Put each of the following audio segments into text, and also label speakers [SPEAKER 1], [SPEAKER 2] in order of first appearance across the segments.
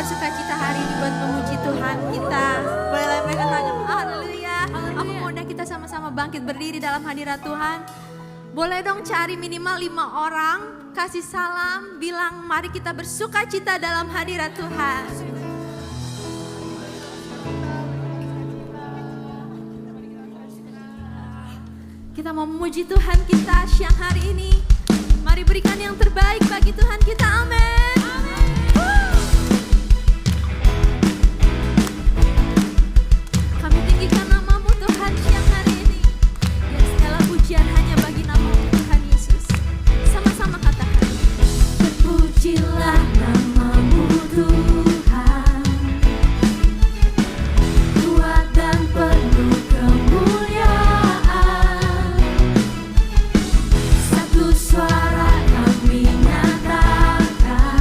[SPEAKER 1] bersukacita hari ini buat memuji Tuhan kita. Boleh lemparkan tangan, haleluya. Aku mau undang kita sama-sama bangkit berdiri dalam hadirat Tuhan. Boleh dong cari minimal 5 orang, kasih salam, bilang mari kita bersukacita dalam hadirat Tuhan. Kita mau memuji Tuhan kita siang hari ini. Mari berikan yang terbaik bagi Tuhan kita, amin. Kami tinggikan namamu Tuhan siang hari ini. Dan segala pujian hanya bagi namamu Tuhan Yesus. Sama-sama katakan, terpujilah namamu Tuhan, kuat dan penuh kemuliaan. Satu suara kami nyatakan,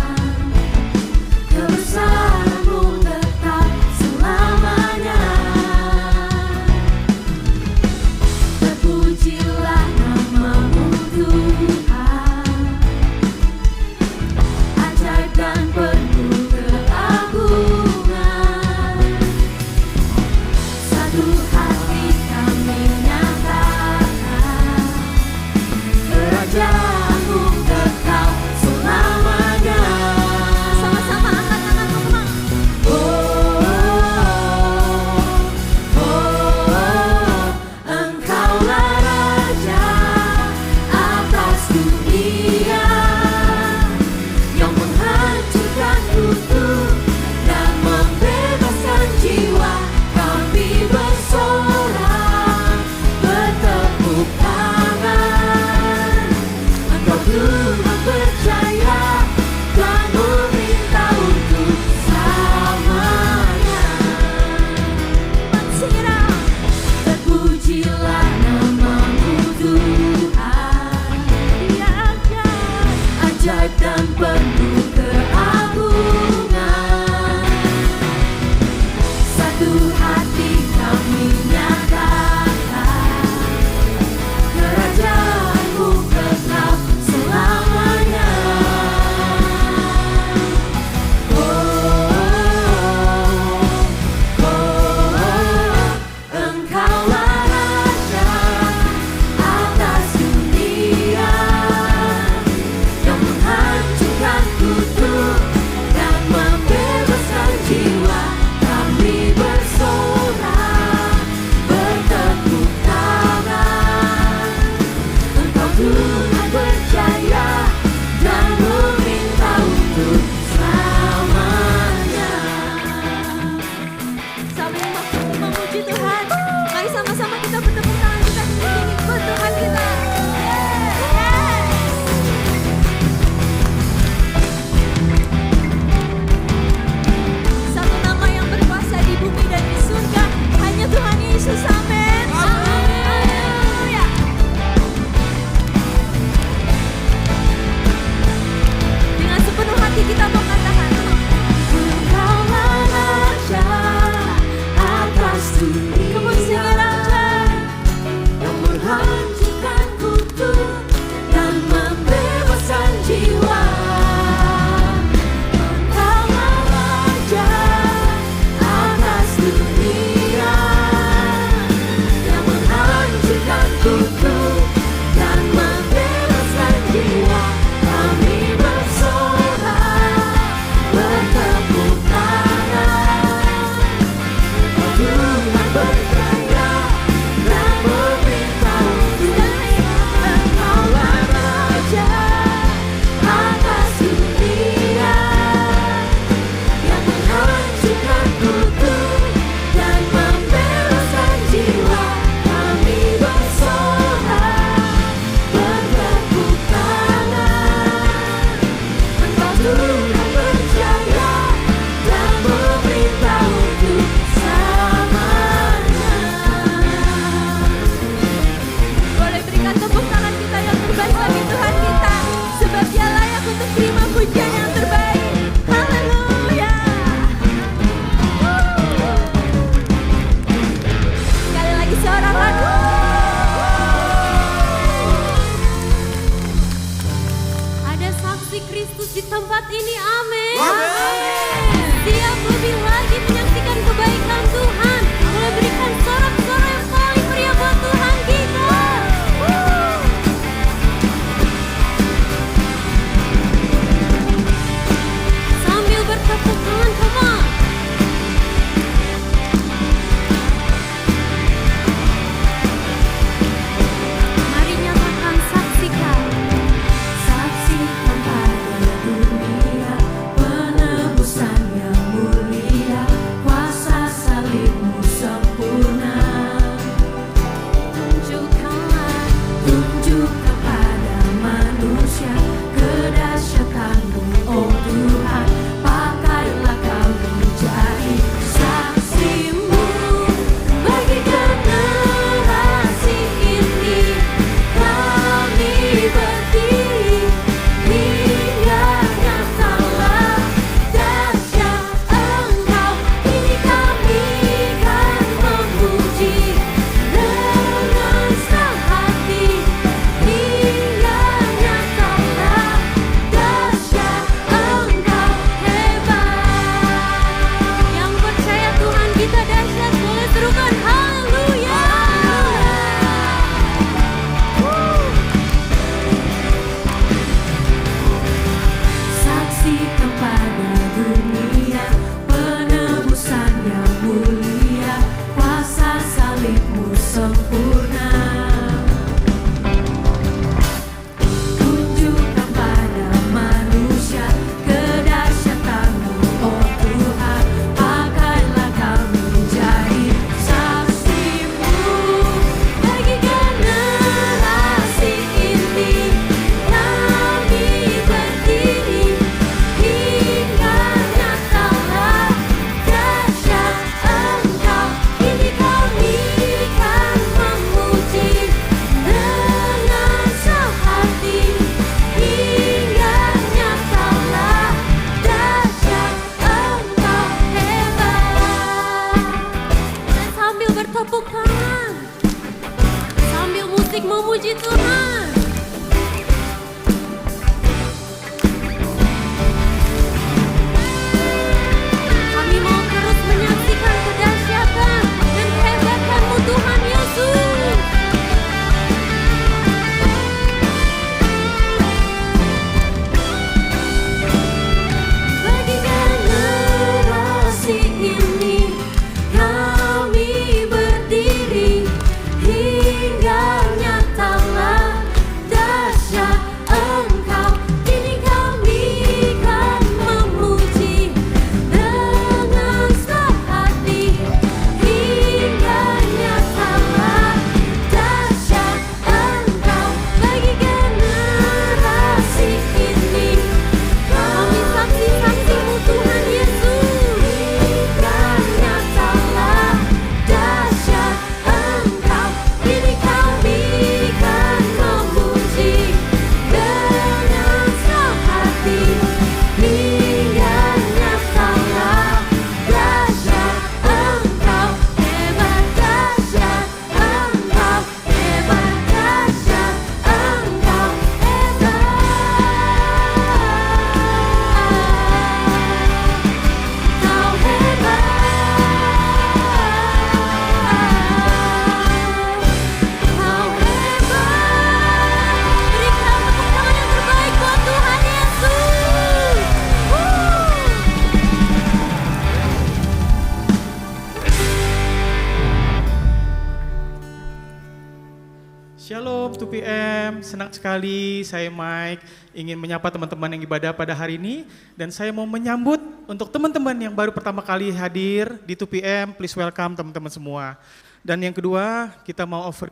[SPEAKER 2] Shalom 2PM, senang sekali saya Mike ingin menyapa teman-teman yang ibadah pada hari ini. Dan saya mau menyambut untuk teman-teman yang baru pertama kali hadir di 2PM, please welcome teman-teman semua. Dan yang kedua, kita mau offer.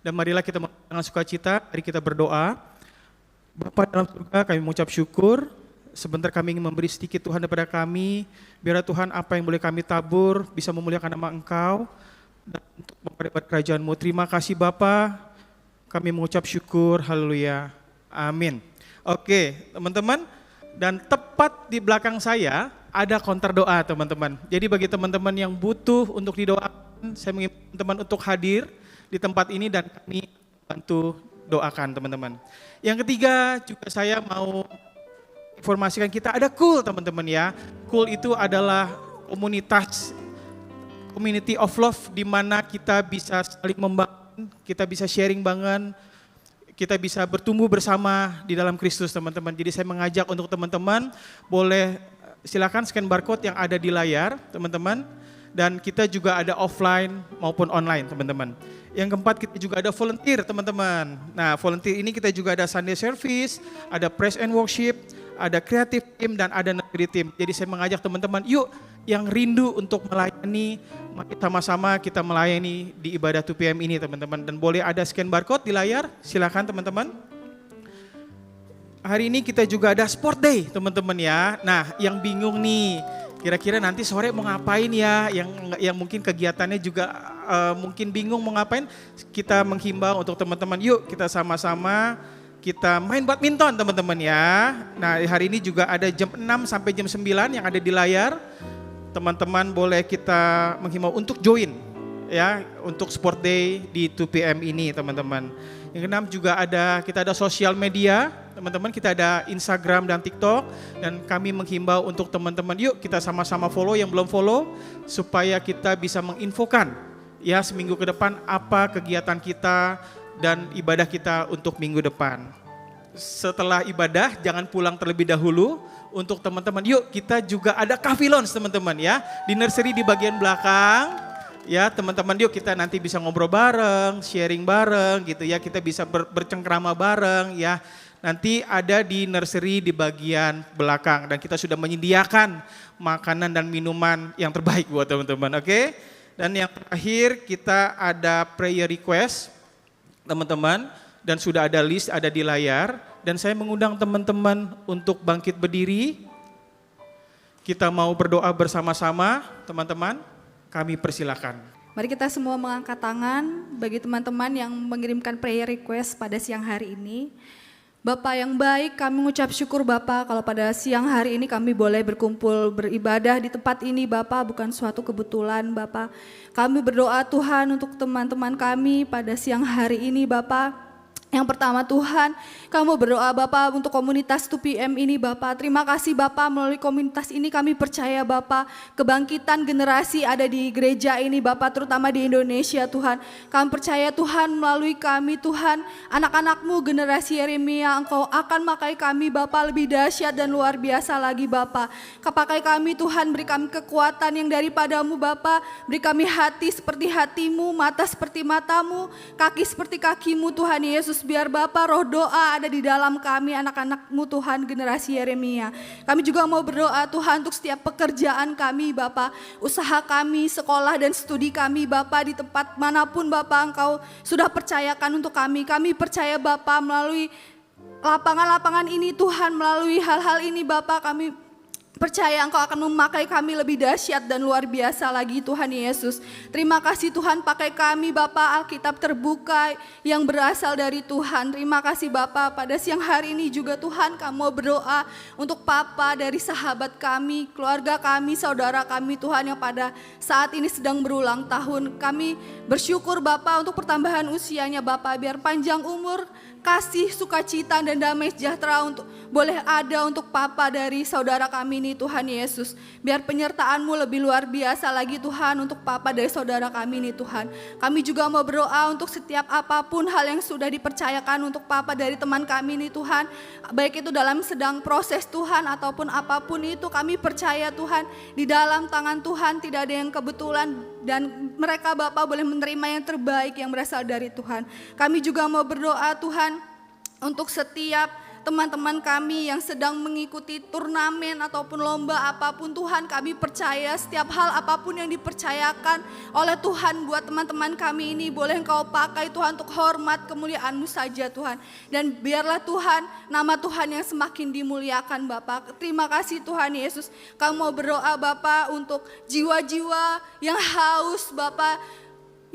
[SPEAKER 2] Dan marilah kita dengan sukacita, mari kita berdoa. Bapa dalam surga, kami mengucap syukur. Sebentar kami ingin memberi sedikit Tuhan daripada kami. Biarlah Tuhan apa yang boleh kami tabur bisa memuliakan nama Engkau. Dan untuk memperlebar kerajaan-Mu. Terima kasih Bapa, kami mengucap syukur, haleluya, amin. Oke teman-teman, dan tepat di belakang saya ada konter doa teman-teman. Jadi bagi teman-teman yang butuh untuk didoakan, saya mengimbau teman-teman untuk hadir di tempat ini dan kami bantu doakan teman-teman. Yang ketiga juga saya mau informasikan kita ada Cool teman-teman ya. Cool itu adalah komunitas community of love di mana kita bisa saling membangun, kita bisa sharing banget, kita bisa bertumbuh bersama di dalam Kristus teman-teman. Jadi saya mengajak untuk teman-teman boleh silakan scan barcode yang ada di layar teman-teman. Dan kita juga ada offline maupun online teman-teman. Yang keempat kita juga ada volunteer teman-teman. Nah volunteer ini kita juga ada Sunday service, ada praise and worship, ada creative team dan ada nursery team. Jadi saya mengajak teman-teman yuk yang rindu untuk melayani, mari sama-sama kita melayani di ibadah 2PM ini teman-teman. Dan boleh ada scan barcode di layar, silakan teman-teman. Hari ini kita juga ada sport day teman-teman ya. Nah yang bingung nih, kira-kira nanti sore mau ngapain ya, yang mungkin kegiatannya juga mungkin bingung mau ngapain, kita menghimbau untuk teman-teman yuk kita sama-sama kita main badminton teman-teman ya. Nah hari ini juga ada jam 6 sampai jam 9 yang ada di layar. Teman-teman boleh kita menghimbau untuk join ya untuk sport day di 2PM ini teman-teman. Yang keenam juga kita ada sosial media teman-teman, kita ada Instagram dan TikTok dan kami menghimbau untuk teman-teman yuk kita sama-sama follow yang belum follow supaya kita bisa menginfokan ya seminggu ke depan apa kegiatan kita dan ibadah kita untuk minggu depan. Setelah ibadah jangan pulang terlebih dahulu. Untuk teman-teman yuk kita juga ada coffee lounge teman-teman ya. Di nursery di bagian belakang ya teman-teman yuk kita nanti bisa ngobrol bareng, sharing bareng gitu ya. Kita bisa bercengkrama bareng ya. Nanti ada di nursery di bagian belakang dan kita sudah menyediakan makanan dan minuman yang terbaik buat teman-teman, oke? Dan yang terakhir kita ada prayer request teman-teman dan sudah ada list ada di layar dan saya mengundang teman-teman untuk bangkit berdiri. Kita mau berdoa bersama-sama teman-teman, kami persilakan.
[SPEAKER 1] Mari kita semua mengangkat tangan bagi teman-teman yang mengirimkan prayer request pada siang hari ini. Bapak yang baik, kami mengucap syukur Bapak kalau pada siang hari ini kami boleh berkumpul beribadah di tempat ini Bapak, bukan suatu kebetulan Bapak. Kami berdoa Tuhan untuk teman-teman kami pada siang hari ini Bapak. Yang pertama Tuhan, kami berdoa Bapak untuk komunitas 2PM ini Bapak. Terima kasih Bapak, melalui komunitas ini kami percaya Bapak kebangkitan generasi ada di gereja ini Bapak, terutama di Indonesia Tuhan. Kami percaya Tuhan melalui kami Tuhan, anak-anak-Mu generasi Yeremia, Engkau akan memakai kami Bapak lebih dahsyat dan luar biasa lagi Bapak. Kepakai kami Tuhan, beri kami kekuatan yang daripada-Mu Bapak, beri kami hati seperti hati-Mu, mata seperti mata-Mu, kaki seperti kaki-Mu Tuhan Yesus. Biar Bapak roh doa ada di dalam kami anak-anak-Mu Tuhan generasi Yeremia. Kami juga mau berdoa Tuhan untuk setiap pekerjaan kami Bapak, usaha kami, sekolah dan studi kami Bapak, di tempat manapun Bapak Engkau sudah percayakan untuk kami. Kami percaya Bapak melalui lapangan-lapangan ini Tuhan, melalui hal-hal ini Bapak kami percaya Engkau akan memakai kami lebih dahsyat dan luar biasa lagi Tuhan Yesus. Terima kasih Tuhan, pakai kami Bapak, Alkitab terbuka yang berasal dari Tuhan. Terima kasih Bapak, pada siang hari ini juga Tuhan kami mau berdoa untuk Papa dari sahabat kami, keluarga kami, saudara kami Tuhan yang pada saat ini sedang berulang tahun. Kami bersyukur Bapak untuk pertambahan usianya Bapak, biar panjang umur, kasih, sukacita dan damai sejahtera untuk boleh ada untuk Papa dari saudara kami ini
[SPEAKER 3] ini Tuhan Yesus. Biar penyertaan-Mu lebih luar biasa lagi Tuhan untuk Papa dari saudara kami ini Tuhan. Kami juga mau berdoa untuk setiap apapun hal yang sudah dipercayakan untuk Papa dari teman kami ini Tuhan. Baik itu dalam sedang proses Tuhan ataupun apapun itu, kami percaya Tuhan di dalam tangan Tuhan tidak ada yang kebetulan, dan mereka Bapa boleh menerima yang terbaik yang berasal dari Tuhan. Kami juga mau berdoa Tuhan untuk setiap teman-teman kami yang sedang mengikuti turnamen ataupun lomba apapun Tuhan, kami percaya setiap hal apapun yang dipercayakan oleh Tuhan buat teman-teman kami ini boleh Engkau pakai Tuhan untuk hormat kemuliaan-Mu saja Tuhan. Dan biarlah Tuhan, nama Tuhan yang semakin dimuliakan Bapa. Terima kasih Tuhan Yesus. Kami mau berdoa Bapa untuk jiwa-jiwa yang haus Bapa,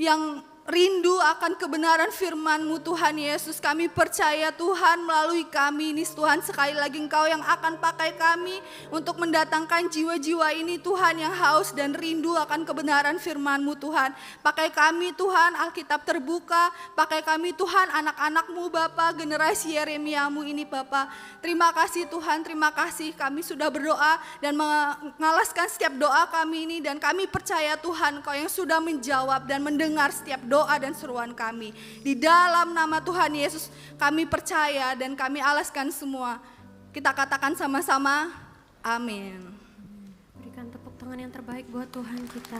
[SPEAKER 3] yang rindu akan kebenaran firman-Mu Tuhan Yesus. Kami percaya Tuhan melalui kami ini Tuhan, sekali lagi Engkau yang akan pakai kami untuk mendatangkan jiwa-jiwa ini Tuhan yang haus dan rindu akan kebenaran firman-Mu Tuhan. Pakai kami Tuhan, Alkitab terbuka. Pakai kami Tuhan, anak-anak-Mu Bapa, generasi Yeremia-Mu ini Bapa. Terima kasih Tuhan, terima kasih. Kami sudah berdoa dan mengalaskan setiap doa kami ini, dan kami percaya Tuhan Engkau yang sudah menjawab dan mendengar setiap doa dan seruan kami. Di dalam nama Tuhan Yesus kami percaya dan kami alaskan semua. Kita katakan sama-sama, amin.
[SPEAKER 1] Berikan tepuk tangan yang terbaik buat Tuhan kita.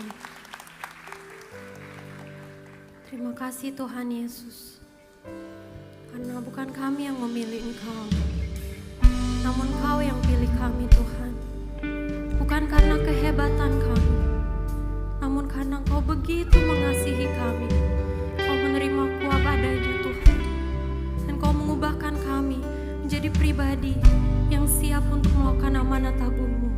[SPEAKER 1] Terima kasih Tuhan Yesus. Karena bukan kami yang memilih Engkau, namun Engkau yang pilih kami Tuhan. Bukan karena kehebatan kami, namun karena Engkau begitu mengasihi kami. Kau menerima aku apa adanya Tuhan, dan Kau mengubahkan kami menjadi pribadi yang siap untuk melakukan amanat agung-Mu.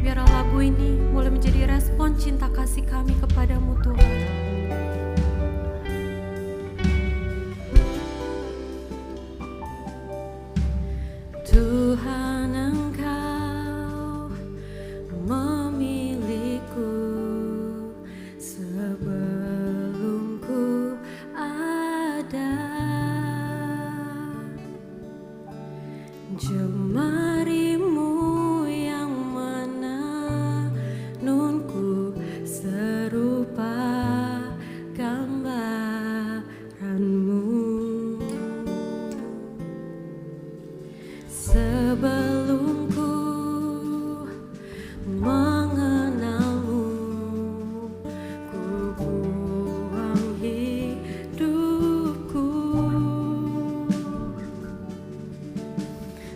[SPEAKER 1] Biarlah lagu ini boleh menjadi respon cinta kasih kami kepadamu Tuhan. Tuhan Engkau memilihku sebelum ku ada. Jemarimu yang menenunku serupa gambaranmu. Sebelum ku mengenalmu, ku buang hidupku.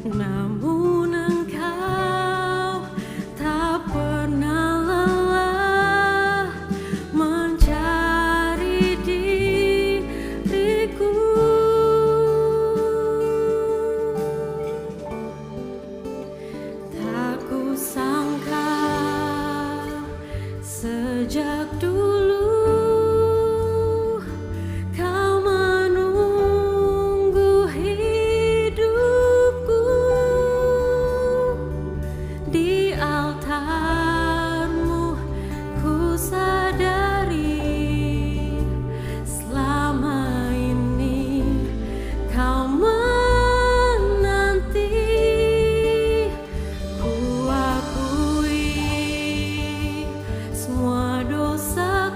[SPEAKER 1] Namun Engkau tak pernah lelah mencari diriku. Tak kusangka sejak dulu Kau menunggu hidupku. Di altar-Mu ku sadari selama ini Kau menanti. Ku akui semua dosa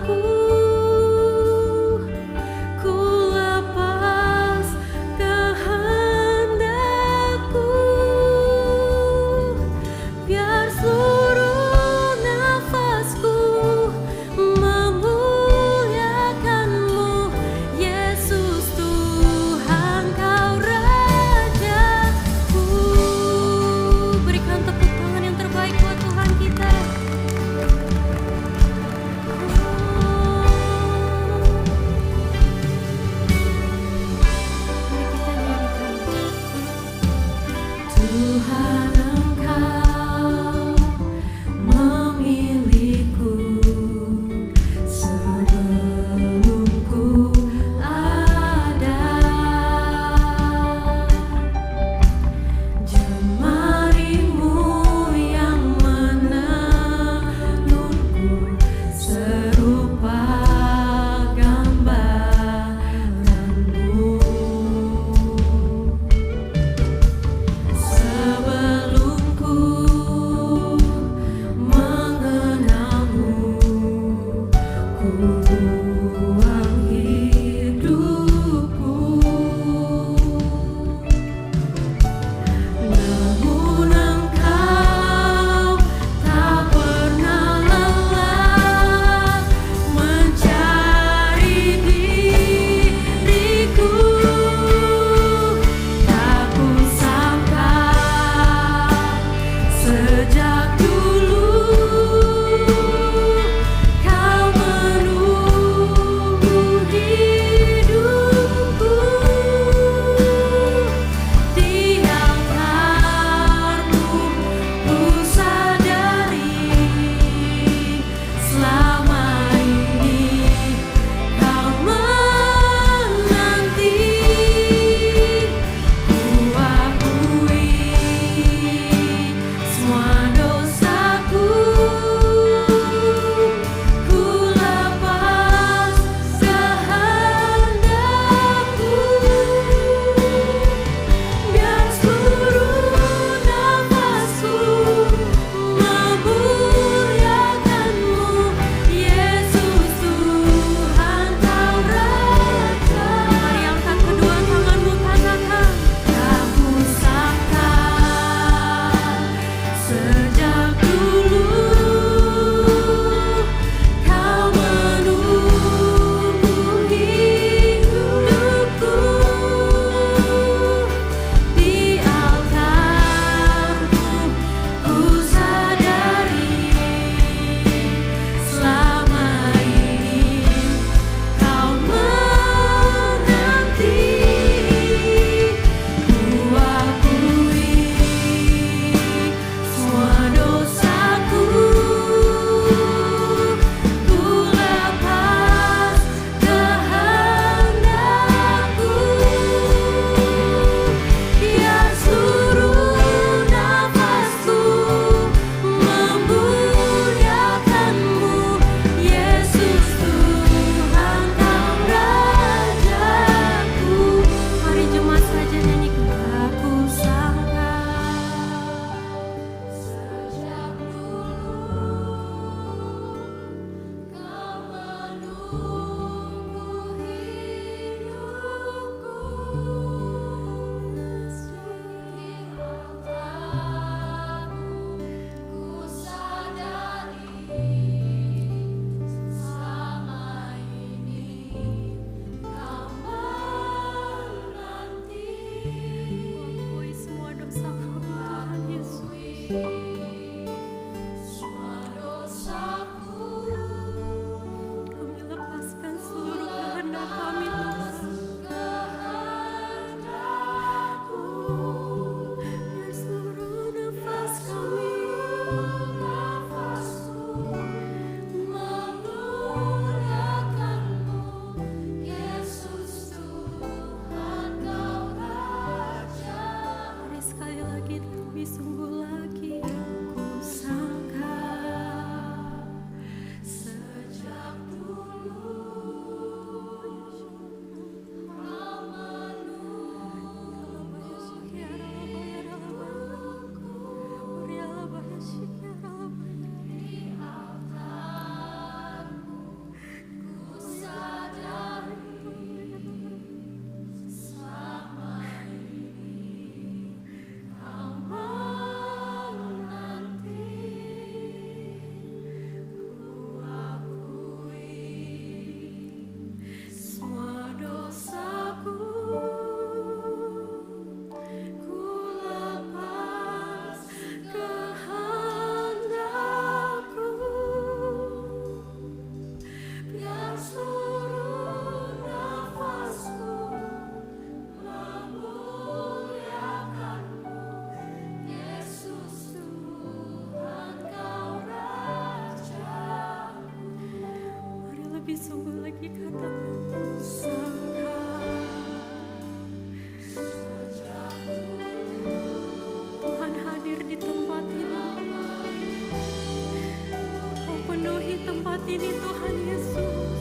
[SPEAKER 4] tempat ini Tuhan Yesus.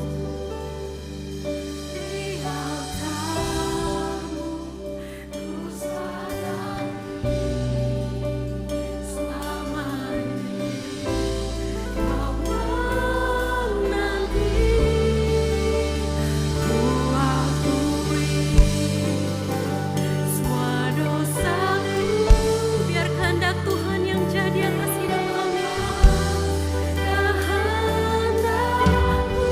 [SPEAKER 4] Di altar-Mu ku sadari selamanya Kau menanti. Ku akui semua dosaku, biar kehendak Tuhan yang jadi atas hidup hamba. Kehendakmu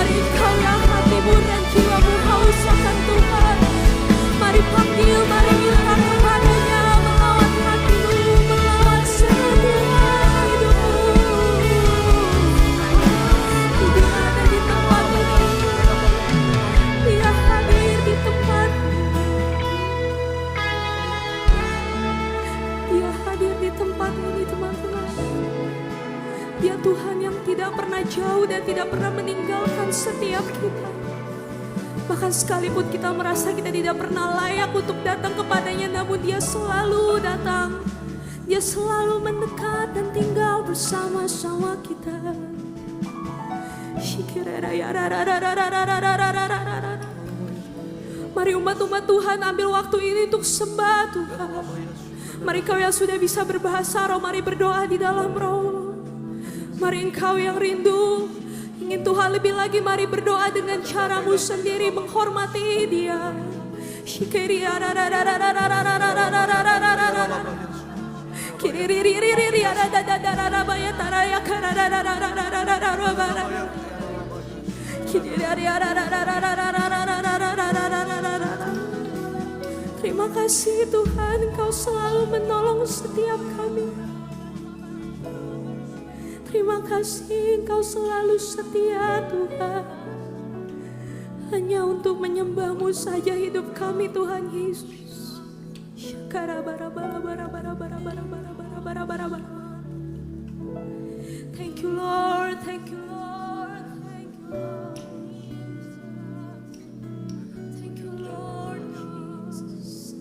[SPEAKER 4] Mari Engkau yang hatimu dan jiwamu haus akan Tuhan. Mari panggil, mari minta kepadanya melawat hatimu, melawat setiap hidupmu. Dia ada di tempat ini. Dia hadir di tempat. Dia hadir di tempat ini, teman-teman. Dia Tuhan yang tidak pernah jauh dan tidak pernah meninggalkan setiap kita. Bahkan sekalipun kita merasa kita tidak pernah layak untuk datang kepadanya, namun Dia selalu datang. Dia selalu mendekat dan tinggal bersama-sama kita. Mari umat-umat Tuhan ambil waktu ini untuk sembah Tuhan. Mari kau yang sudah bisa berbahasa roh, mari berdoa di dalam roh. Mari engkau yang rindu ingin Tuhan lebih lagi, mari berdoa dengan caramu sendiri, menghormati Dia. Terima kasih Tuhan, Engkau selalu menolong setiap kami. Terima kasih Engkau selalu setia Tuhan. Hanya untuk menyembah-Mu saja hidup kami Tuhan Yesus. Thank you Lord, thank you Lord, thank you Lord. Thank you Lord Jesus.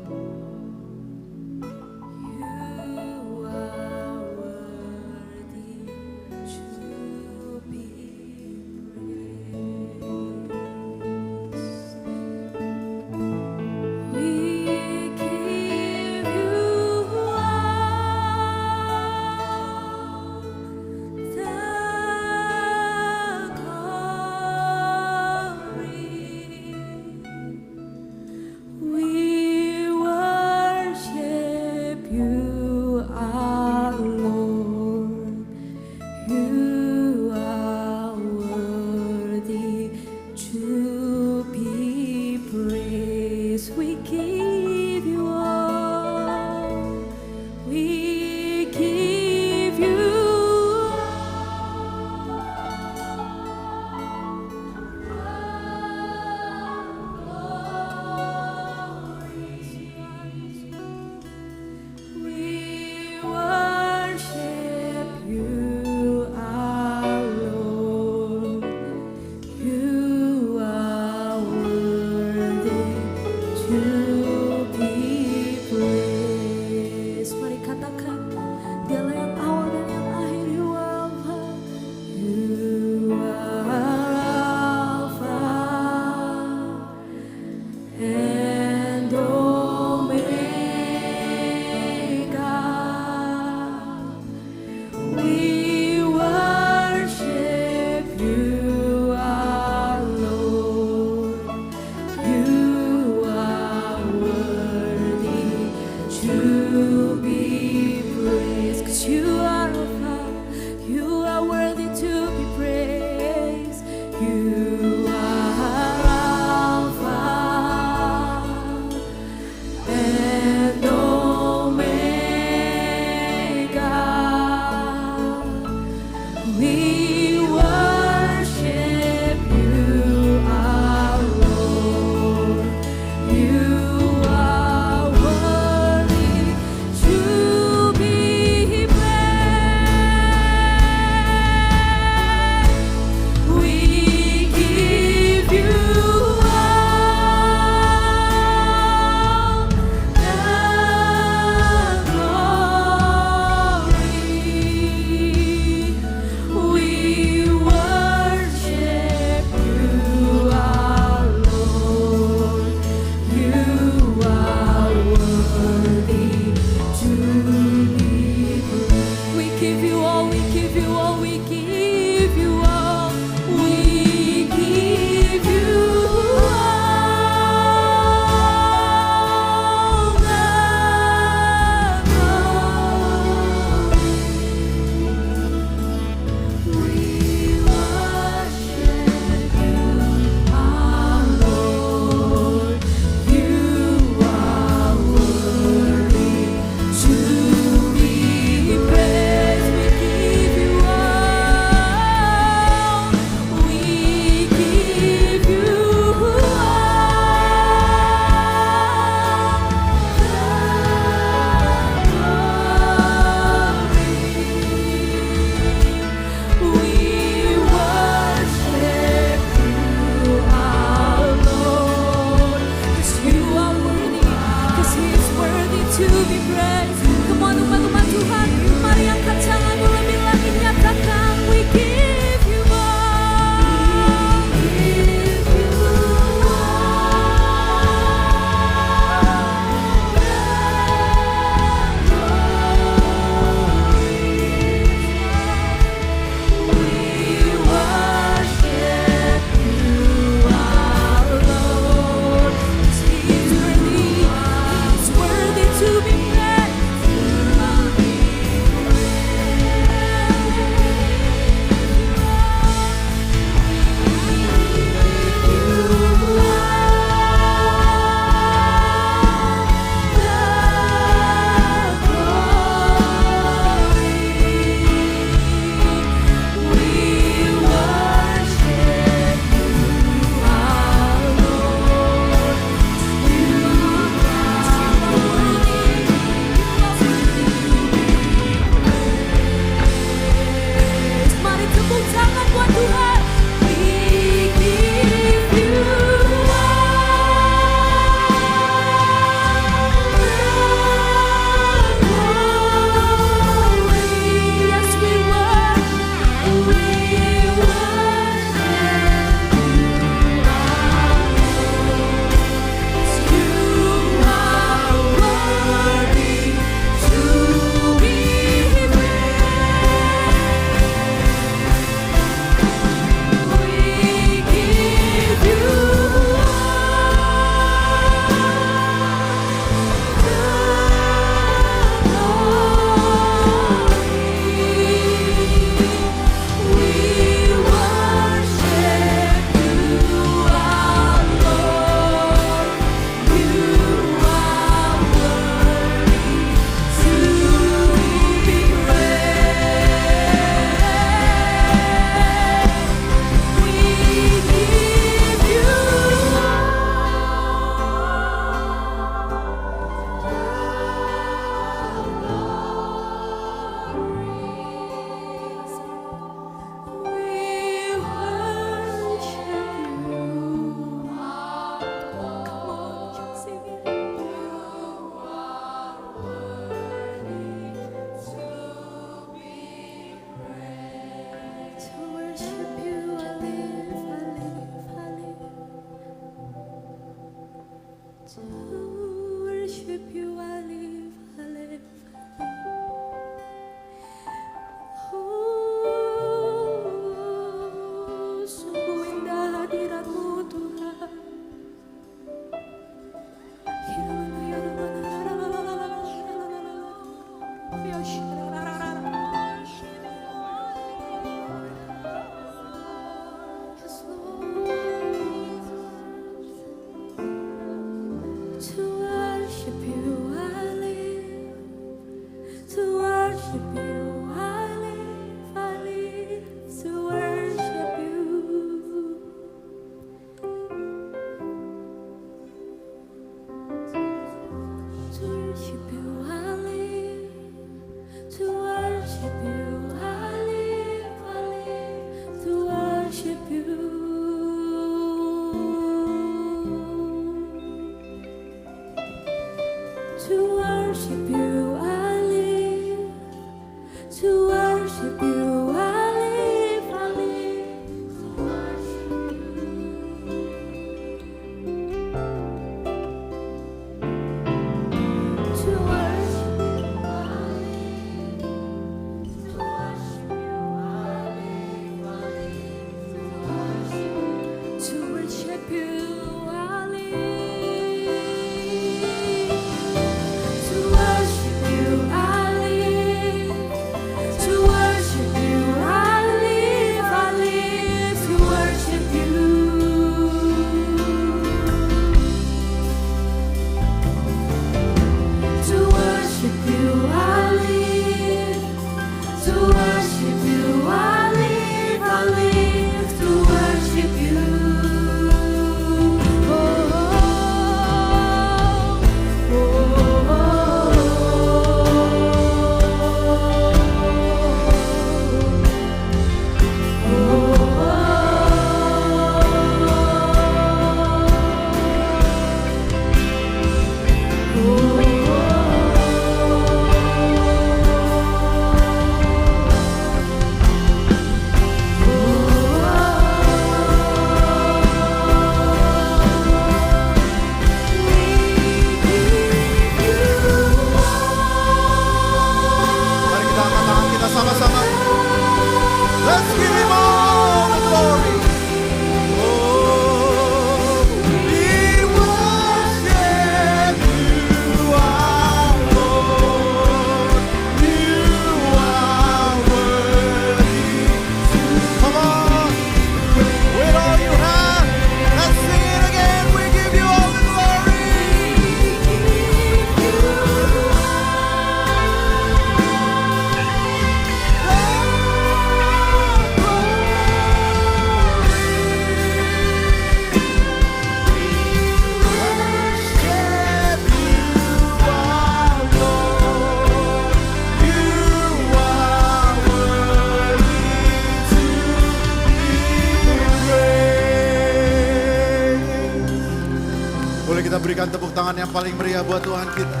[SPEAKER 5] berikan tepuk tangan yang paling meriah buat Tuhan kita.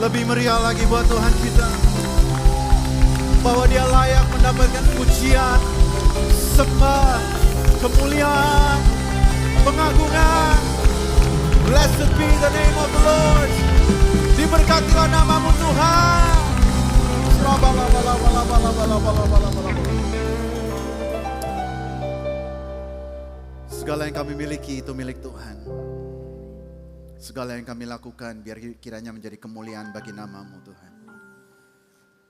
[SPEAKER 5] Lebih meriah lagi buat Tuhan kita. Bahwa Dia layak mendapatkan pujian, sembah, kemuliaan, pengagungan. Blessed be the name of the Lord. Diberkatilah namamu Tuhan. Segala yang kami miliki itu milik Tuhan. Segala yang kami lakukan biar kiranya menjadi kemuliaan bagi namamu Tuhan.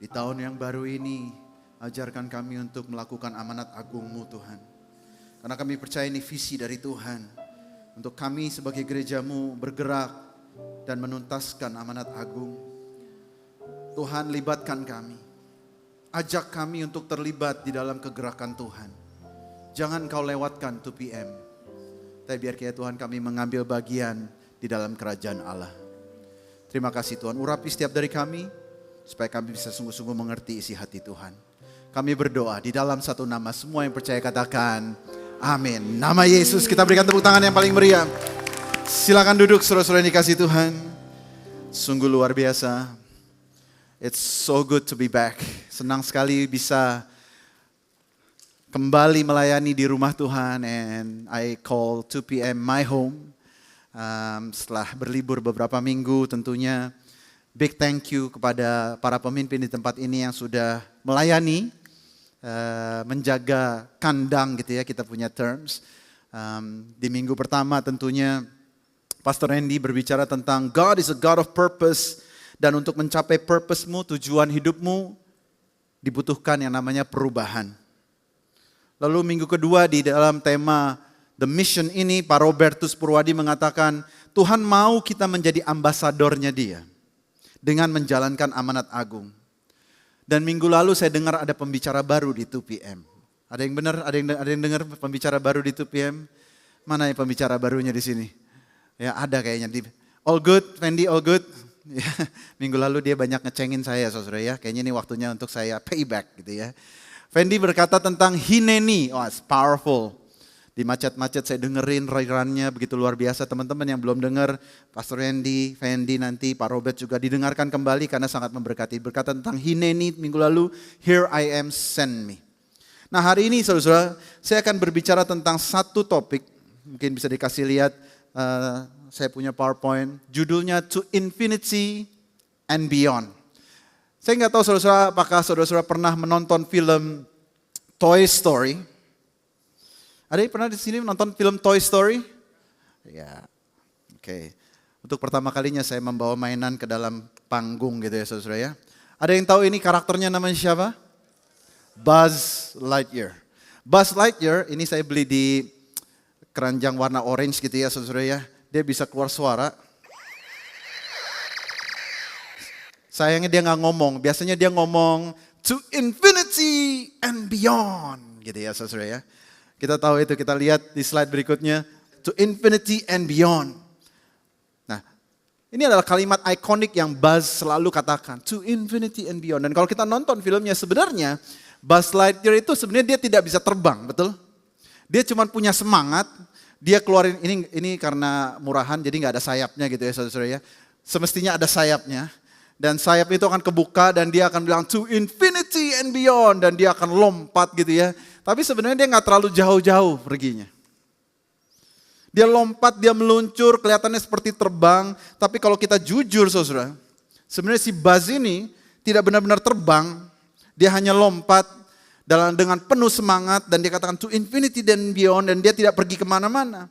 [SPEAKER 5] Di tahun yang baru ini, ajarkan kami untuk melakukan amanat agungmu Tuhan. Karena kami percaya ini visi dari Tuhan. Untuk kami sebagai gerejamu bergerak dan menuntaskan amanat agung. Tuhan, libatkan kami. Ajak kami untuk terlibat di dalam kegerakan Tuhan. Jangan kau lewatkan 2 PM. Tapi biar kiranya Tuhan kami mengambil bagian di dalam kerajaan Allah. Terima kasih Tuhan, urapi setiap dari kami, supaya kami bisa sungguh-sungguh mengerti isi hati Tuhan. Kami berdoa di dalam satu nama, semua yang percaya katakan, amin. Nama Yesus, kita berikan tepuk tangan yang paling meriah. Silakan duduk saudara-saudara yang dikasih Tuhan. Sungguh luar biasa. It's so good to be back. Senang sekali bisa kembali melayani di rumah Tuhan. And I call 2 PM my home. Setelah berlibur beberapa minggu tentunya big thank you kepada para pemimpin di tempat ini yang sudah melayani, menjaga kandang gitu ya, kita punya terms. Di minggu pertama tentunya Pastor Randy berbicara tentang God is a God of purpose, dan untuk mencapai purpose-mu, tujuan hidupmu, dibutuhkan yang namanya perubahan. Lalu minggu kedua di dalam tema The Mission ini, Pak Robertus Purwadi mengatakan, Tuhan mau kita menjadi ambasadornya Dia dengan menjalankan amanat agung. Dan minggu lalu saya dengar ada pembicara baru di 2 PM. Ada yang benar? Ada yang dengar pembicara baru di 2 PM? Mana yang pembicara barunya di sini? Ya ada kayaknya. All good, Fendi, all good. Ya, minggu lalu dia banyak ngecengin saya, saudara ya. Kayaknya ini waktunya untuk saya payback gitu ya. Fendi berkata tentang hineni, it's powerful. Di macet-macet saya dengerin rairannya begitu luar biasa. Teman-teman yang belum dengar, Pastor Randy, Fendi nanti, Pak Robert juga didengarkan kembali karena sangat memberkati. Berkata tentang hineni minggu lalu, here I am, send me. Nah hari ini saudara-saudara, saya akan berbicara tentang satu topik. Mungkin bisa dikasih lihat, saya punya PowerPoint. Judulnya To Infinity and Beyond. Saya nggak tahu saudara-saudara, apakah saudara-saudara pernah menonton film Toy Story? Ada yang pernah di sini menonton film Toy Story? Ya, oke. Untuk pertama kalinya saya membawa mainan ke dalam panggung gitu ya saudara ya. Ada yang tahu ini karakternya namanya siapa? Buzz Lightyear. Buzz Lightyear ini saya beli di keranjang warna orange gitu ya saudara ya. Dia bisa keluar suara. Sayangnya dia nggak ngomong. Biasanya dia ngomong to infinity and beyond gitu ya saudara ya. Kita tahu itu, kita lihat di slide berikutnya. To infinity and beyond. Nah, ini adalah kalimat ikonik yang Buzz selalu katakan. To infinity and beyond. Dan kalau kita nonton filmnya sebenarnya, Buzz Lightyear itu sebenarnya dia tidak bisa terbang, betul? Dia cuma punya semangat. Dia keluarin, ini karena murahan jadi nggak ada sayapnya gitu ya saudara ya. Semestinya ada sayapnya. Dan sayap itu akan kebuka dan dia akan bilang to infinity and beyond. Dan dia akan lompat gitu ya. Tapi sebenarnya dia nggak terlalu jauh-jauh perginya. Dia lompat, dia meluncur, kelihatannya seperti terbang. Tapi kalau kita jujur saudara, sebenarnya si Buzz ini tidak benar-benar terbang. Dia hanya lompat dengan penuh semangat dan dia katakan to infinity and beyond, dan dia tidak pergi kemana-mana.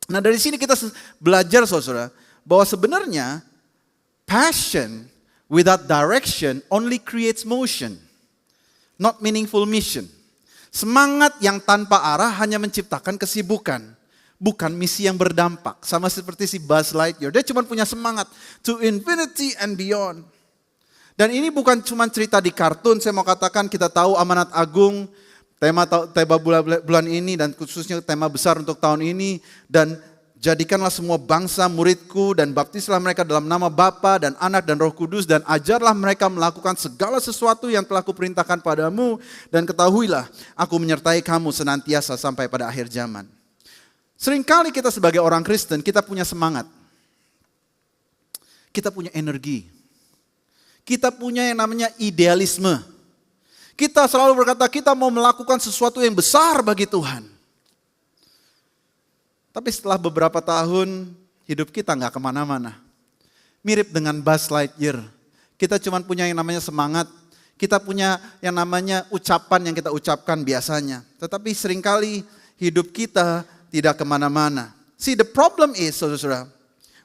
[SPEAKER 5] Nah dari sini kita belajar saudara, bahwa sebenarnya passion without direction only creates motion, not meaningful mission. Semangat yang tanpa arah hanya menciptakan kesibukan, bukan misi yang berdampak. Sama seperti si Buzz Lightyear, dia cuma punya semangat to infinity and beyond. Dan ini bukan cuma cerita di kartun, saya mau katakan kita tahu amanat agung, tema bulan ini dan khususnya tema besar untuk tahun ini. Dan jadikanlah semua bangsa muridku dan baptislah mereka dalam nama Bapa dan Anak dan Roh Kudus. Dan ajarlah mereka melakukan segala sesuatu yang telah kuperintahkan padamu. Dan ketahuilah aku menyertai kamu senantiasa sampai pada akhir zaman. Seringkali kita sebagai orang Kristen kita punya semangat. Kita punya energi. Kita punya yang namanya idealisme. Kita selalu berkata kita mau melakukan sesuatu yang besar bagi Tuhan. Tapi setelah beberapa tahun hidup kita nggak kemana-mana. Mirip dengan Buzz Lightyear. Kita cuma punya yang namanya semangat. Kita punya yang namanya ucapan yang kita ucapkan biasanya. Tetapi seringkali hidup kita tidak kemana-mana. See, the problem is, saudara-saudara,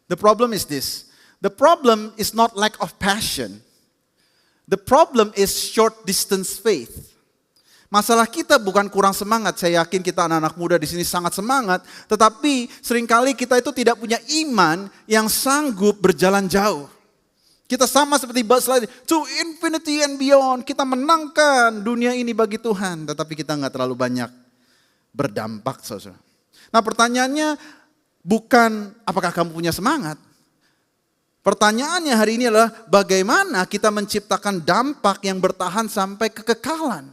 [SPEAKER 5] the problem is this. The problem is not lack of passion. The problem is short distance faith. Masalah kita bukan kurang semangat. Saya yakin kita anak-anak muda di sini sangat semangat. Tetapi seringkali kita itu tidak punya iman yang sanggup berjalan jauh. Kita sama seperti Buzz Lightyear, to infinity and beyond. Kita menangkan dunia ini bagi Tuhan. Tetapi kita nggak terlalu banyak berdampak, saudara. Nah pertanyaannya bukan apakah kamu punya semangat. Pertanyaannya hari ini adalah bagaimana kita menciptakan dampak yang bertahan sampai kekekalan.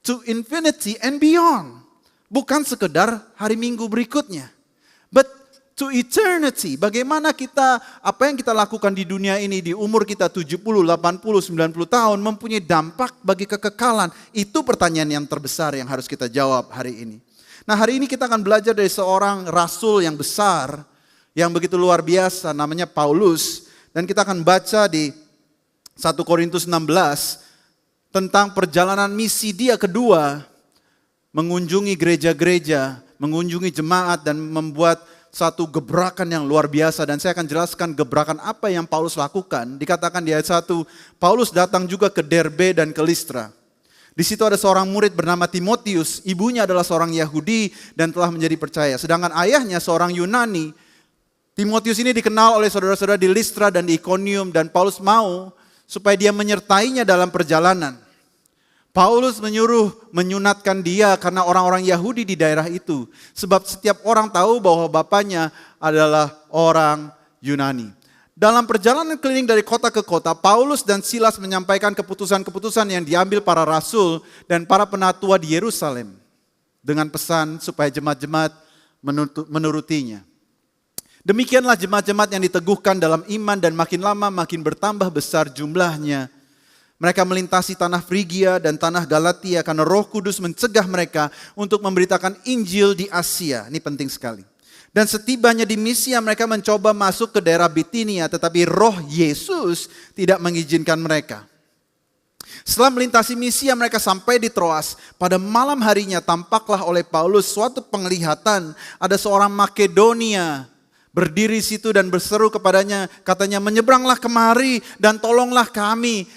[SPEAKER 5] To infinity and beyond. Bukan sekedar hari Minggu berikutnya. But to eternity. Bagaimana kita, apa yang kita lakukan di dunia ini di umur kita 70, 80, 90 tahun mempunyai dampak bagi kekekalan. Itu pertanyaan yang terbesar yang harus kita jawab hari ini. Nah hari ini kita akan belajar dari seorang rasul yang besar. Yang begitu luar biasa namanya Paulus. Dan kita akan baca di 1 Korintus 16 tentang perjalanan misi dia kedua. Mengunjungi gereja-gereja, mengunjungi jemaat dan membuat satu gebrakan yang luar biasa. Dan saya akan jelaskan gebrakan apa yang Paulus lakukan. Dikatakan di ayat 1, Paulus datang juga ke Derbe dan ke Listra. Di situ ada seorang murid bernama Timotius, ibunya adalah seorang Yahudi dan telah menjadi percaya. Sedangkan ayahnya seorang Yunani. Timotius ini dikenal oleh saudara-saudara di Listra dan di Ikonium dan Paulus mau supaya dia menyertainya dalam perjalanan. Paulus menyunatkan dia karena orang-orang Yahudi di daerah itu. Sebab setiap orang tahu bahwa bapaknya adalah orang Yunani. Dalam perjalanan keliling dari kota ke kota, Paulus dan Silas menyampaikan keputusan-keputusan yang diambil para rasul dan para penatua di Yerusalem. Dengan pesan supaya jemaat-jemaat menurutinya. Demikianlah jemaat-jemaat yang diteguhkan dalam iman dan makin lama makin bertambah besar jumlahnya. Mereka melintasi tanah Frigia dan tanah Galatia karena Roh Kudus mencegah mereka untuk memberitakan Injil di Asia. Ini penting sekali. Dan setibanya di Misia mereka mencoba masuk ke daerah Bitinia tetapi Roh Yesus tidak mengizinkan mereka. Setelah melintasi Misia mereka sampai di Troas. Pada malam harinya tampaklah oleh Paulus suatu penglihatan. Ada seorang Makedonia berdiri situ dan berseru kepadanya, katanya menyeberanglah kemari dan tolonglah kami.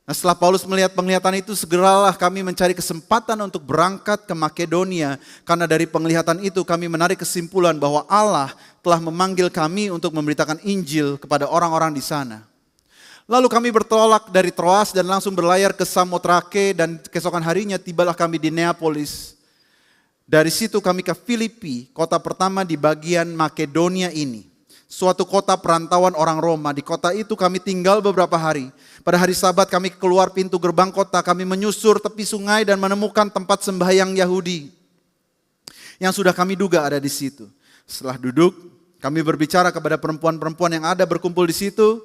[SPEAKER 5] Nah, setelah Paulus melihat penglihatan itu, segeralah kami mencari kesempatan untuk berangkat ke Makedonia. Karena dari penglihatan itu kami menarik kesimpulan bahwa Allah telah memanggil kami untuk memberitakan Injil kepada orang-orang di sana. Lalu kami bertolak dari Troas dan langsung berlayar ke Samotrake dan keesokan harinya tibalah kami di Neapolis. Dari situ kami ke Filipi, kota pertama di bagian Makedonia ini. Suatu kota perantauan orang Roma. Di kota itu kami tinggal beberapa hari. Pada hari Sabat kami keluar pintu gerbang kota. Kami menyusur tepi sungai dan menemukan tempat sembahyang Yahudi. Yang sudah kami duga ada di situ. Setelah duduk, kami berbicara kepada perempuan-perempuan yang ada berkumpul di situ.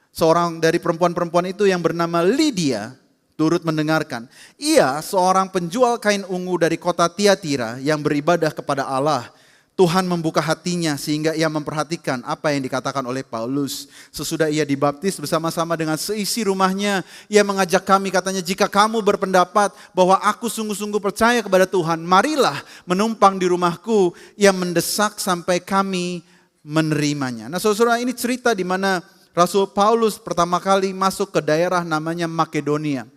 [SPEAKER 5] Seorang dari perempuan-perempuan itu yang bernama Lydia turut mendengarkan. Ia seorang penjual kain ungu dari kota Tiatira yang beribadah kepada Allah. Tuhan membuka hatinya sehingga ia memperhatikan apa yang dikatakan oleh Paulus. Sesudah ia dibaptis bersama-sama dengan seisi rumahnya, ia mengajak kami, katanya, jika kamu berpendapat bahwa aku sungguh-sungguh percaya kepada Tuhan, marilah menumpang di rumahku. Ia mendesak sampai kami menerimanya. Nah saudara, ini cerita di mana Rasul Paulus pertama kali masuk ke daerah namanya Makedonia.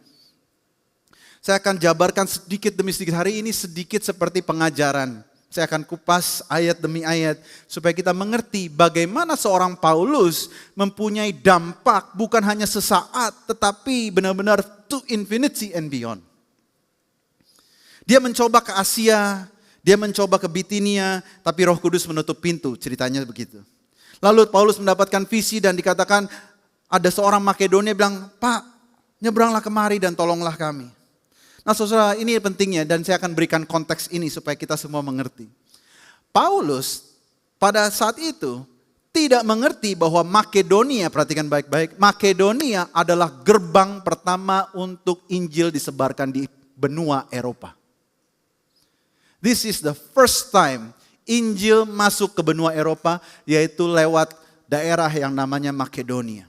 [SPEAKER 5] Saya akan jabarkan sedikit demi sedikit. Hari ini sedikit seperti pengajaran. Saya akan kupas ayat demi ayat supaya kita mengerti bagaimana seorang Paulus mempunyai dampak bukan hanya sesaat tetapi benar-benar to infinity and beyond. Dia mencoba ke Asia, dia mencoba ke Bitinia, tapi Roh Kudus menutup pintu, ceritanya begitu. Lalu Paulus mendapatkan visi dan dikatakan ada seorang Makedonia bilang, "Pak, nyebranglah kemari dan tolonglah kami." Nah saudara, ini pentingnya dan saya akan berikan konteks ini supaya kita semua mengerti. Paulus pada saat itu tidak mengerti bahwa Makedonia, perhatikan baik-baik, Makedonia adalah gerbang pertama untuk Injil disebarkan di benua Eropa. This is the first time Injil masuk ke benua Eropa, yaitu lewat daerah yang namanya Makedonia.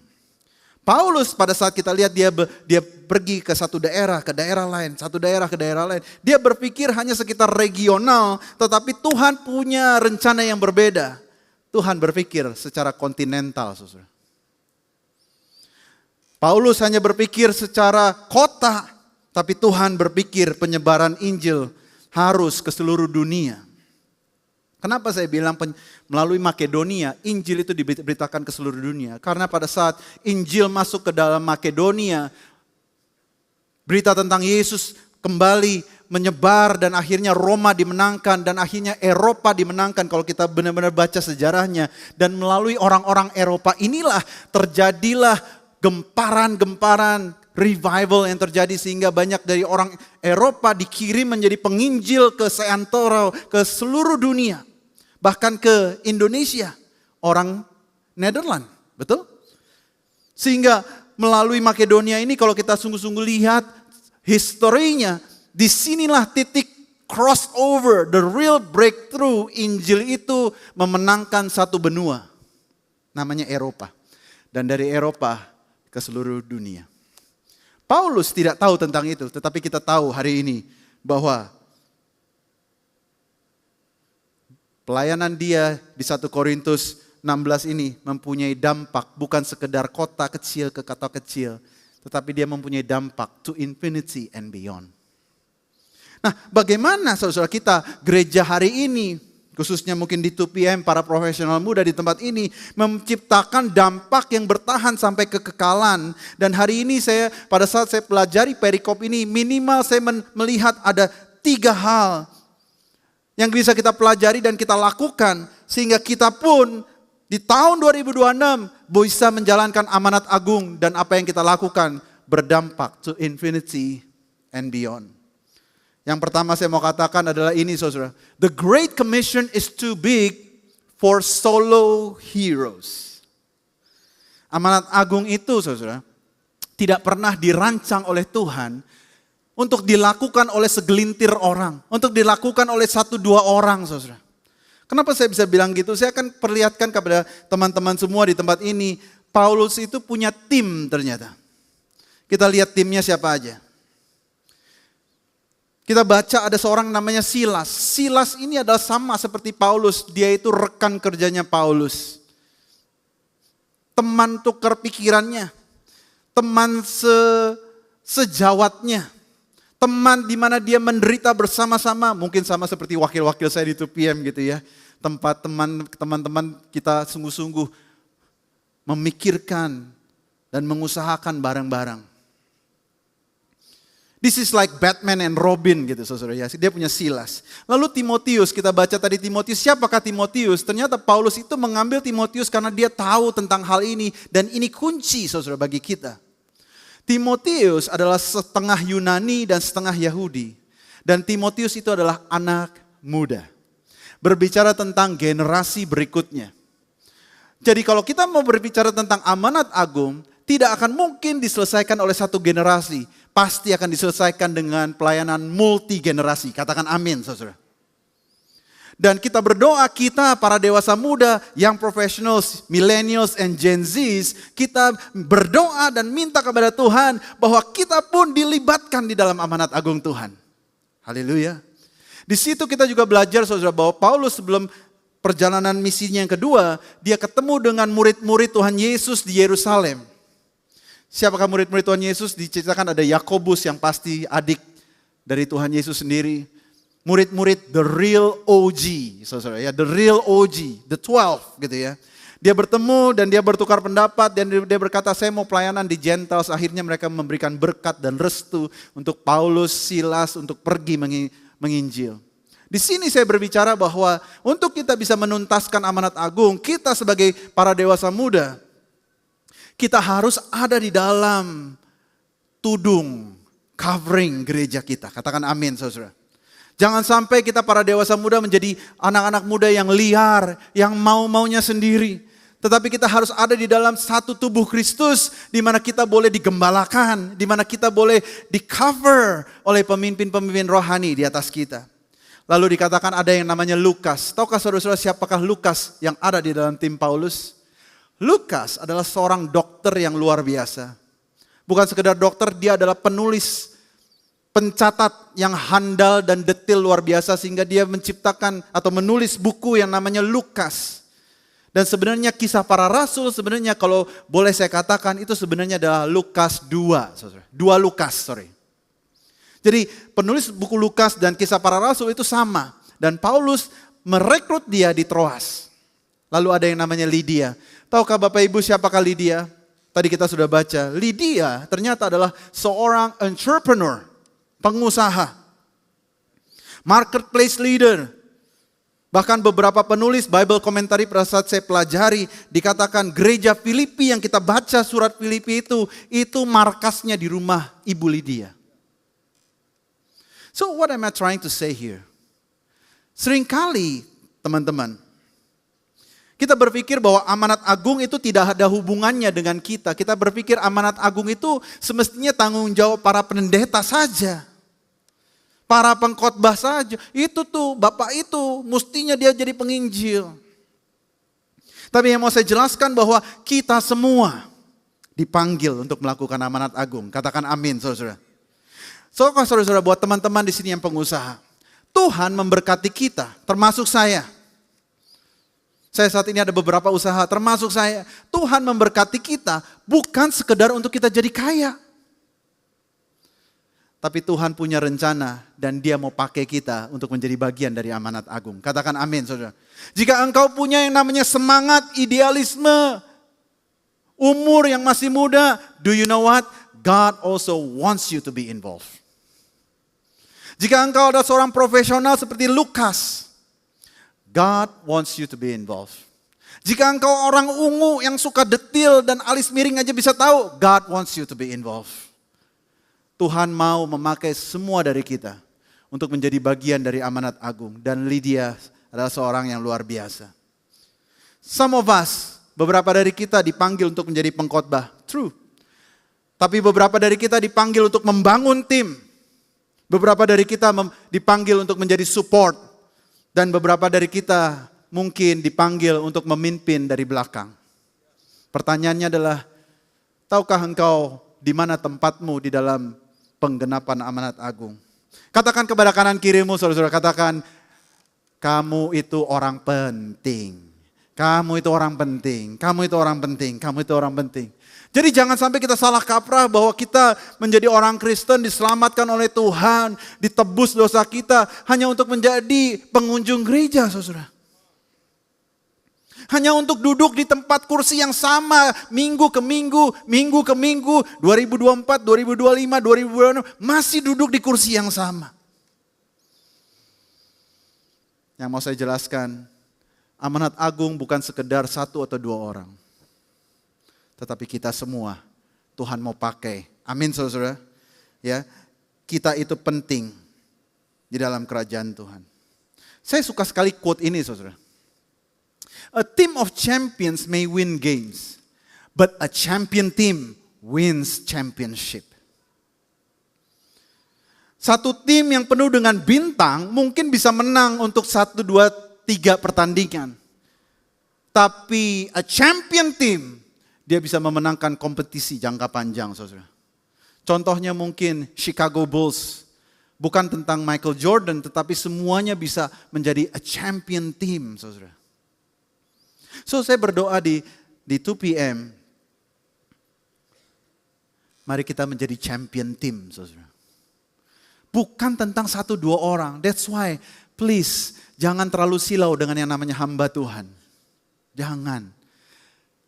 [SPEAKER 5] Paulus pada saat kita lihat dia pergi ke satu daerah, ke daerah lain, satu daerah ke daerah lain. Dia berpikir hanya sekitar regional, tetapi Tuhan punya rencana yang berbeda. Tuhan berpikir secara kontinental, saudara. Paulus hanya berpikir secara kota, tapi Tuhan berpikir penyebaran Injil harus ke seluruh dunia. Kenapa saya bilang melalui Makedonia, Injil itu diberitakan ke seluruh dunia? Karena pada saat Injil masuk ke dalam Makedonia, berita tentang Yesus kembali menyebar dan akhirnya Roma dimenangkan dan akhirnya Eropa dimenangkan kalau kita benar-benar baca sejarahnya. Dan melalui orang-orang Eropa inilah terjadilah gemparan-gemparan revival yang terjadi sehingga banyak dari orang Eropa dikirim menjadi penginjil ke seantero, ke seluruh dunia. Bahkan ke Indonesia, orang Nederland, betul? Sehingga melalui Makedonia ini kalau kita sungguh-sungguh lihat historinya, disinilah titik crossover, the real breakthrough Injil itu memenangkan satu benua. Namanya Eropa. Dan dari Eropa ke seluruh dunia. Paulus tidak tahu tentang itu, tetapi kita tahu hari ini bahwa pelayanan dia di 1 Korintus 16 ini mempunyai dampak bukan sekedar kota kecil ke kota kecil, tetapi dia mempunyai dampak to infinity and beyond. Nah, bagaimana saudara kita gereja hari ini, khususnya mungkin di 2PM, para profesional muda di tempat ini, menciptakan dampak yang bertahan sampai kekekalan. Dan hari ini pada saat saya pelajari perikop ini, minimal saya melihat ada 3 hal yang bisa kita pelajari dan kita lakukan. Sehingga kita pun di tahun 2026 bisa menjalankan amanat agung dan apa yang kita lakukan berdampak to infinity and beyond. Yang pertama saya mau katakan adalah ini saudara. The Great Commission is too big for solo heroes. Amanat agung itu saudara tidak pernah dirancang oleh Tuhan untuk dilakukan oleh segelintir orang. Untuk dilakukan oleh 1-2 orang saudara. Kenapa saya bisa bilang gitu? Saya akan perlihatkan kepada teman-teman semua di tempat ini. Paulus itu punya tim ternyata. Kita lihat timnya siapa aja. Kita baca ada seorang namanya Silas. Silas ini adalah sama seperti Paulus. Dia itu rekan kerjanya Paulus. Teman tukar pikirannya. Teman sejawatnya. Teman di mana dia menderita bersama-sama. Mungkin sama seperti wakil-wakil saya di 2PM gitu ya. Tempat teman-teman kita sungguh-sungguh memikirkan dan mengusahakan bareng-bareng. This is like Batman and Robin gitu saudara ya. Dia punya Silas. Lalu Timotius, kita baca tadi Timotius. Siapakah Timotius? Ternyata Paulus itu mengambil Timotius karena dia tahu tentang hal ini. Dan ini kunci saudara bagi kita. Timotius adalah setengah Yunani dan setengah Yahudi. Dan Timotius itu adalah anak muda. Berbicara tentang generasi berikutnya. Jadi kalau kita mau berbicara tentang amanat agung, tidak akan mungkin diselesaikan oleh satu generasi. Pasti akan diselesaikan dengan pelayanan multi generasi. Katakan amin saudara. Dan kita berdoa, kita para dewasa muda, young professionals, millennials and Gen Zs, kita berdoa dan minta kepada Tuhan bahwa kita pun dilibatkan di dalam amanat agung Tuhan. Haleluya. Di situ kita juga belajar saudara bahwa Paulus sebelum perjalanan misinya yang kedua, dia ketemu dengan murid-murid Tuhan Yesus di Yerusalem. Siapakah murid-murid Tuhan Yesus? Diceritakan ada Yakobus yang pasti adik dari Tuhan Yesus sendiri. Murid-murid the real OG, saudara ya, the real OG, the 12 gitu ya. Dia bertemu dan dia bertukar pendapat dan dia berkata saya mau pelayanan di Gentiles. Akhirnya mereka memberikan berkat dan restu untuk Paulus, Silas untuk pergi menginjil. Di sini saya berbicara bahwa untuk kita bisa menuntaskan amanat agung, kita sebagai para dewasa muda, kita harus ada di dalam tudung, covering gereja kita. Katakan amin saudara. Jangan sampai kita para dewasa muda menjadi anak-anak muda yang liar, yang mau-maunya sendiri. Tetapi kita harus ada di dalam satu tubuh Kristus, di mana kita boleh digembalakan, di mana kita boleh di-cover oleh pemimpin-pemimpin rohani di atas kita. Lalu dikatakan ada yang namanya Lukas. Tahukah saudara-saudara siapakah Lukas yang ada di dalam tim Paulus? Lukas adalah seorang dokter yang luar biasa. Bukan sekedar dokter, dia adalah penulis, pencatat yang handal dan detail luar biasa sehingga dia menciptakan atau menulis buku yang namanya Lukas. Dan sebenarnya kisah para rasul sebenarnya kalau boleh saya katakan itu sebenarnya adalah Lukas 2. 2 Lukas, sorry. Jadi penulis buku Lukas dan kisah para rasul itu sama. Dan Paulus merekrut dia di Troas. Lalu ada yang namanya Lydia. Tahukah Bapak Ibu siapakah Lydia? Tadi kita sudah baca. Lydia ternyata adalah seorang entrepreneur. Pengusaha. Marketplace leader. Bahkan beberapa penulis Bible commentary pada saat saya pelajari. Dikatakan gereja Filipi yang kita baca surat Filipi itu markasnya di rumah Ibu Lydia. So what am I trying to say here? Seringkali teman-teman, kita berpikir bahwa amanat agung itu tidak ada hubungannya dengan kita. Kita berpikir amanat agung itu semestinya tanggung jawab para pendeta saja. Para pengkhotbah saja. Itu tuh, bapak itu mestinya dia jadi penginjil. Tapi yang mau saya jelaskan bahwa kita semua dipanggil untuk melakukan amanat agung. Katakan amin saudara-saudara. Saudara-saudara, buat teman-teman di sini yang pengusaha, Tuhan memberkati kita, termasuk saya. Saya saat ini ada beberapa usaha, termasuk saya. Tuhan memberkati kita bukan sekedar untuk kita jadi kaya. Tapi Tuhan punya rencana dan Dia mau pakai kita untuk menjadi bagian dari amanat agung. Katakan amin saudara. Jika engkau punya yang namanya semangat, idealisme, umur yang masih muda, do you know what? God also wants you to be involved. Jika engkau adalah seorang profesional seperti Lukas, God wants you to be involved. Jika engkau orang ungu yang suka detil dan alis miring aja bisa tahu, God wants you to be involved. Tuhan mau memakai semua dari kita untuk menjadi bagian dari amanat agung. Dan Lydia adalah seorang yang luar biasa. Some of us, beberapa dari kita dipanggil untuk menjadi pengkhotbah. True. Tapi beberapa dari kita dipanggil untuk membangun tim. Beberapa dari kita dipanggil untuk menjadi support. Dan beberapa dari kita mungkin dipanggil untuk memimpin dari belakang. Pertanyaannya adalah, tahukah engkau di mana tempatmu di dalam penggenapan amanat agung? Katakan kepada kanan kirimu, saudara-saudara, katakan, kamu itu orang penting. Kamu itu orang penting. Kamu itu orang penting. Kamu itu orang penting. Jadi jangan sampai kita salah kaprah bahwa kita menjadi orang Kristen diselamatkan oleh Tuhan, ditebus dosa kita hanya untuk menjadi pengunjung gereja, saudara. Hanya untuk duduk di tempat kursi yang sama minggu ke minggu, minggu ke minggu, 2024, 2025, 2026 masih duduk di kursi yang sama. Yang mau saya jelaskan, amanat agung bukan sekedar satu atau dua orang. Tetapi kita semua Tuhan mau pakai. Amin saudara. Ya, kita itu penting di dalam kerajaan Tuhan. Saya suka sekali quote ini saudara. A team of champions may win games, but a champion team wins championship. Satu tim yang penuh dengan bintang mungkin bisa menang untuk 1, 2, 3 pertandingan. Tapi a champion team, dia bisa memenangkan kompetisi jangka panjang, saudara. Contohnya mungkin Chicago Bulls. Bukan tentang Michael Jordan, tetapi semuanya bisa menjadi a champion team, saudara. So saya berdoa di 2 PM. Mari kita menjadi champion team, saudara. Bukan tentang 1, 2 orang. That's why, please, jangan terlalu silau dengan yang namanya hamba Tuhan. Jangan.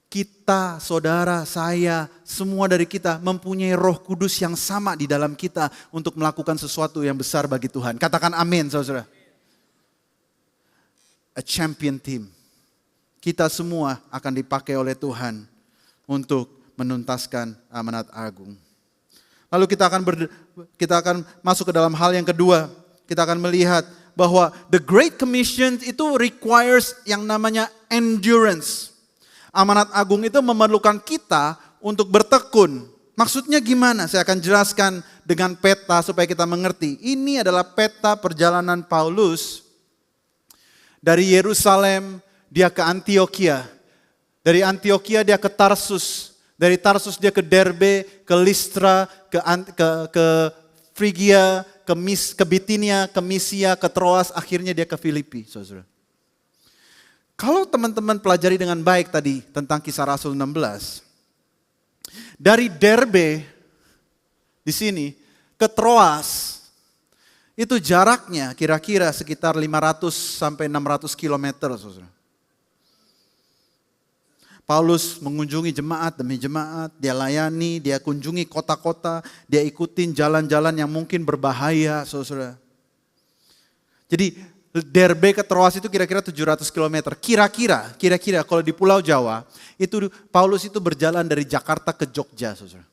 [SPEAKER 5] Kita, saudara, saya, semua dari kita mempunyai Roh Kudus yang sama di dalam kita untuk melakukan sesuatu yang besar bagi Tuhan. Katakan amin, saudara. A champion team. Kita semua akan dipakai oleh Tuhan untuk menuntaskan amanat agung. Lalu kita akan masuk ke dalam hal yang kedua. Kita akan melihat bahwa the Great Commission itu requires yang namanya endurance. Amanat agung itu memerlukan kita untuk bertekun. Maksudnya gimana? Saya akan jelaskan dengan peta supaya kita mengerti. Ini adalah peta perjalanan Paulus dari Yerusalem dia ke Antioquia. Dari Antioquia dia ke Tarsus. Dari Tarsus dia ke Derbe, ke Listra, ke Frigia, ke Bitinia, ke Misia, ke Troas, akhirnya dia ke Filipi, saudara. Kalau teman-teman pelajari dengan baik tadi tentang Kisah Rasul 16, dari Derbe di sini ke Troas itu jaraknya kira-kira sekitar 500 sampai 600 kilometer, saudara. Paulus mengunjungi jemaat demi jemaat, dia layani, dia kunjungi kota-kota, dia ikutin jalan-jalan yang mungkin berbahaya, saudara. Jadi Derbe ke Troas itu kira-kira 700 km. Kira-kira kalau di Pulau Jawa, itu Paulus itu berjalan dari Jakarta ke Jogja, saudara.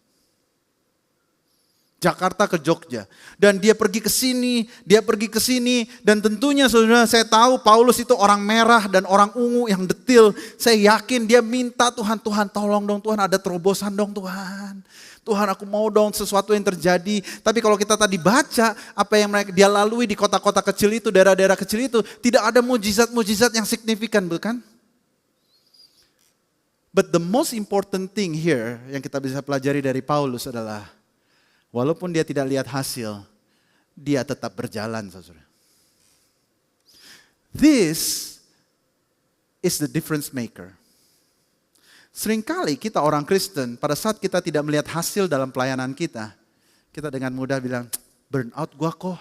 [SPEAKER 5] Jakarta ke Jogja. Dan dia pergi ke sini, dan tentunya saudara saya tahu Paulus itu orang merah dan orang ungu yang detil. Saya yakin dia minta Tuhan tolong dong Tuhan, ada terobosan dong Tuhan. Tuhan aku mau dong sesuatu yang terjadi. Tapi kalau kita tadi baca apa yang dia lalui di kota-kota kecil itu, daerah-daerah kecil itu, tidak ada mujizat-mujizat yang signifikan, bukan? But the most important thing here yang kita bisa pelajari dari Paulus adalah walaupun dia tidak lihat hasil, dia tetap berjalan, saudara. This is the difference maker. Seringkali kita orang Kristen, pada saat kita tidak melihat hasil dalam pelayanan kita dengan mudah bilang, burn out gua kok.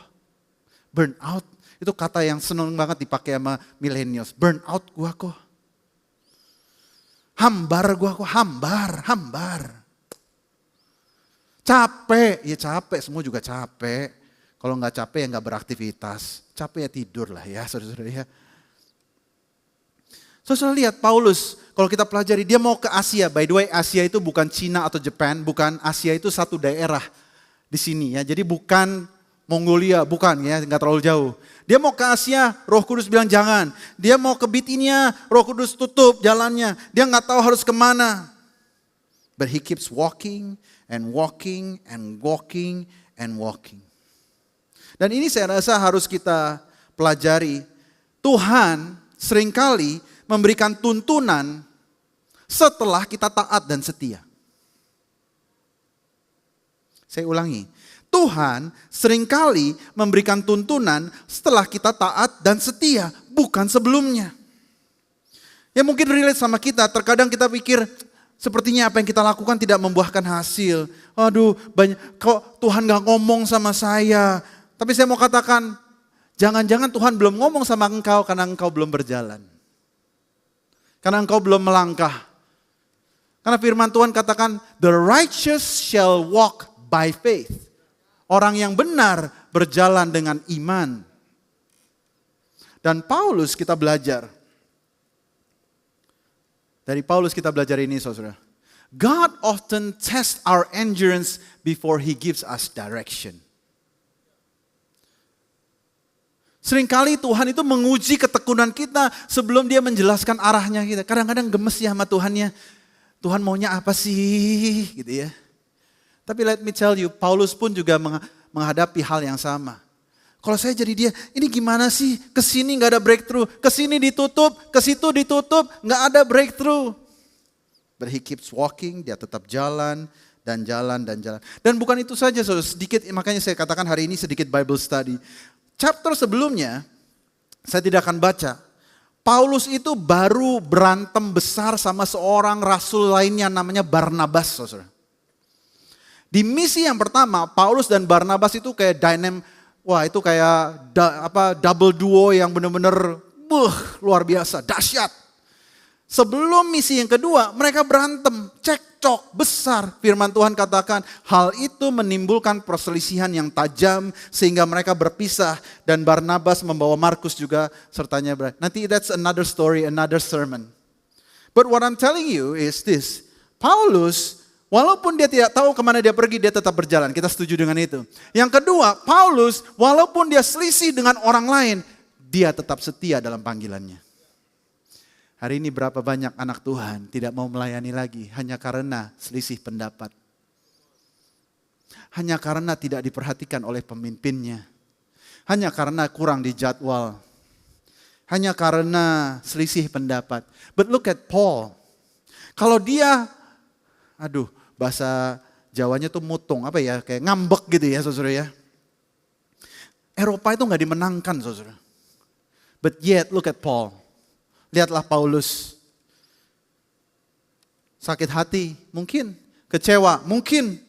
[SPEAKER 5] Burn out, itu kata yang senang banget dipakai sama millennials. Burn out gua kok. Hambar gua kok, hambar. Capek, ya capek, semua juga capek. Kalau nggak capek ya nggak beraktivitas. Capek ya tidur lah ya, saudara-saudara ya. Saudara lihat Paulus, kalau kita pelajari dia mau ke Asia. By the way, Asia itu bukan Cina atau Jepang, bukan. Asia itu satu daerah di sini ya. Jadi bukan Mongolia, bukan ya, nggak terlalu jauh. Dia mau ke Asia, Roh Kudus bilang jangan. Dia mau ke Bitinia, Roh Kudus tutup jalannya. Dia nggak tahu harus kemana. But he keeps walking and walking and walking and walking. Dan ini saya rasa harus kita pelajari. Tuhan seringkali memberikan tuntunan setelah kita taat dan setia. Saya ulangi. Tuhan seringkali memberikan tuntunan setelah kita taat dan setia, bukan sebelumnya. Ya mungkin relate sama kita, terkadang kita pikir sepertinya apa yang kita lakukan tidak membuahkan hasil. Aduh, kok Tuhan gak ngomong sama saya. Tapi saya mau katakan, jangan-jangan Tuhan belum ngomong sama engkau karena engkau belum berjalan. Karena engkau belum melangkah. Karena firman Tuhan katakan, the righteous shall walk by faith. Orang yang benar berjalan dengan iman. Dan Paulus kita belajar. Dari Paulus kita belajar ini, saudara. God often tests our endurance before He gives us direction. Seringkali Tuhan itu menguji ketekunan kita sebelum Dia menjelaskan arahnya kita. Kadang-kadang gemes ya sama Tuhannya. Tuhan maunya apa sih gitu ya. Tapi let me tell you, Paulus pun juga menghadapi hal yang sama. Kalau saya jadi dia, ini gimana sih? Kesini gak ada breakthrough, kesini ditutup, kesitu ditutup, gak ada breakthrough. But he keeps walking, dia tetap jalan dan jalan dan jalan. Dan bukan itu saja, saudara, sedikit, makanya saya katakan hari ini sedikit Bible study. Chapter sebelumnya, saya tidak akan baca. Paulus itu baru berantem besar sama seorang rasul lainnya namanya Barnabas, saudara. Di misi yang pertama, Paulus dan Barnabas itu kayak itu kayak double duo yang benar-benar luar biasa, dahsyat. Sebelum misi yang kedua, mereka berantem, cekcok besar. Firman Tuhan katakan, hal itu menimbulkan perselisihan yang tajam sehingga mereka berpisah dan Barnabas membawa Markus juga sertanya. Nanti that's another story, another sermon. But what I'm telling you is this, Paulus walaupun dia tidak tahu kemana dia pergi, dia tetap berjalan. Kita setuju dengan itu. Yang kedua, Paulus walaupun dia selisih dengan orang lain, dia tetap setia dalam panggilannya. Hari ini berapa banyak anak Tuhan tidak mau melayani lagi hanya karena selisih pendapat. Hanya karena tidak diperhatikan oleh pemimpinnya. Hanya karena kurang dijadwal. Hanya karena selisih pendapat. But look at Paul. Kalau dia, bahasa Jawanya tuh mutung, kayak ngambek gitu ya saudara ya. Eropa itu gak dimenangkan saudara. But yet look at Paul. Lihatlah Paulus. Sakit hati, mungkin. Kecewa, mungkin.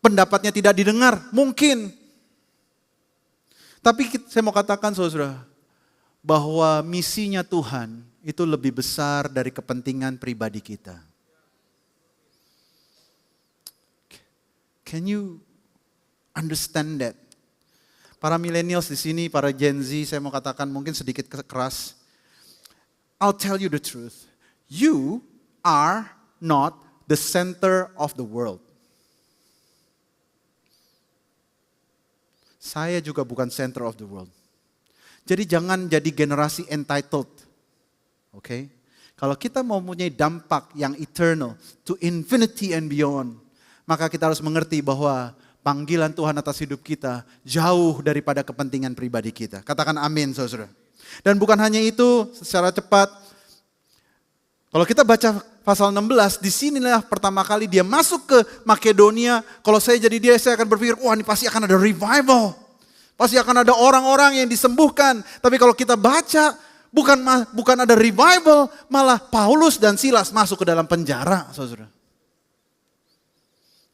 [SPEAKER 5] Pendapatnya tidak didengar, mungkin. Tapi saya mau katakan saudara, bahwa misinya Tuhan itu lebih besar dari kepentingan pribadi kita. Can you understand that? Para millennials di sini, para Gen Z, saya mau katakan mungkin sedikit keras. I'll tell you the truth. You are not the center of the world. Saya juga bukan center of the world. Jadi jangan jadi generasi entitled. Okay? Kalau kita mau mempunyai dampak yang eternal, to infinity and beyond, maka kita harus mengerti bahwa panggilan Tuhan atas hidup kita jauh daripada kepentingan pribadi kita. Katakan amin saudara. Dan bukan hanya itu, secara cepat. Kalau kita baca pasal 16, disinilah pertama kali dia masuk ke Makedonia. Kalau saya jadi dia, saya akan berpikir, wah ini pasti akan ada revival. Pasti akan ada orang-orang yang disembuhkan. Tapi kalau kita baca, bukan ada revival, malah Paulus dan Silas masuk ke dalam penjara saudara.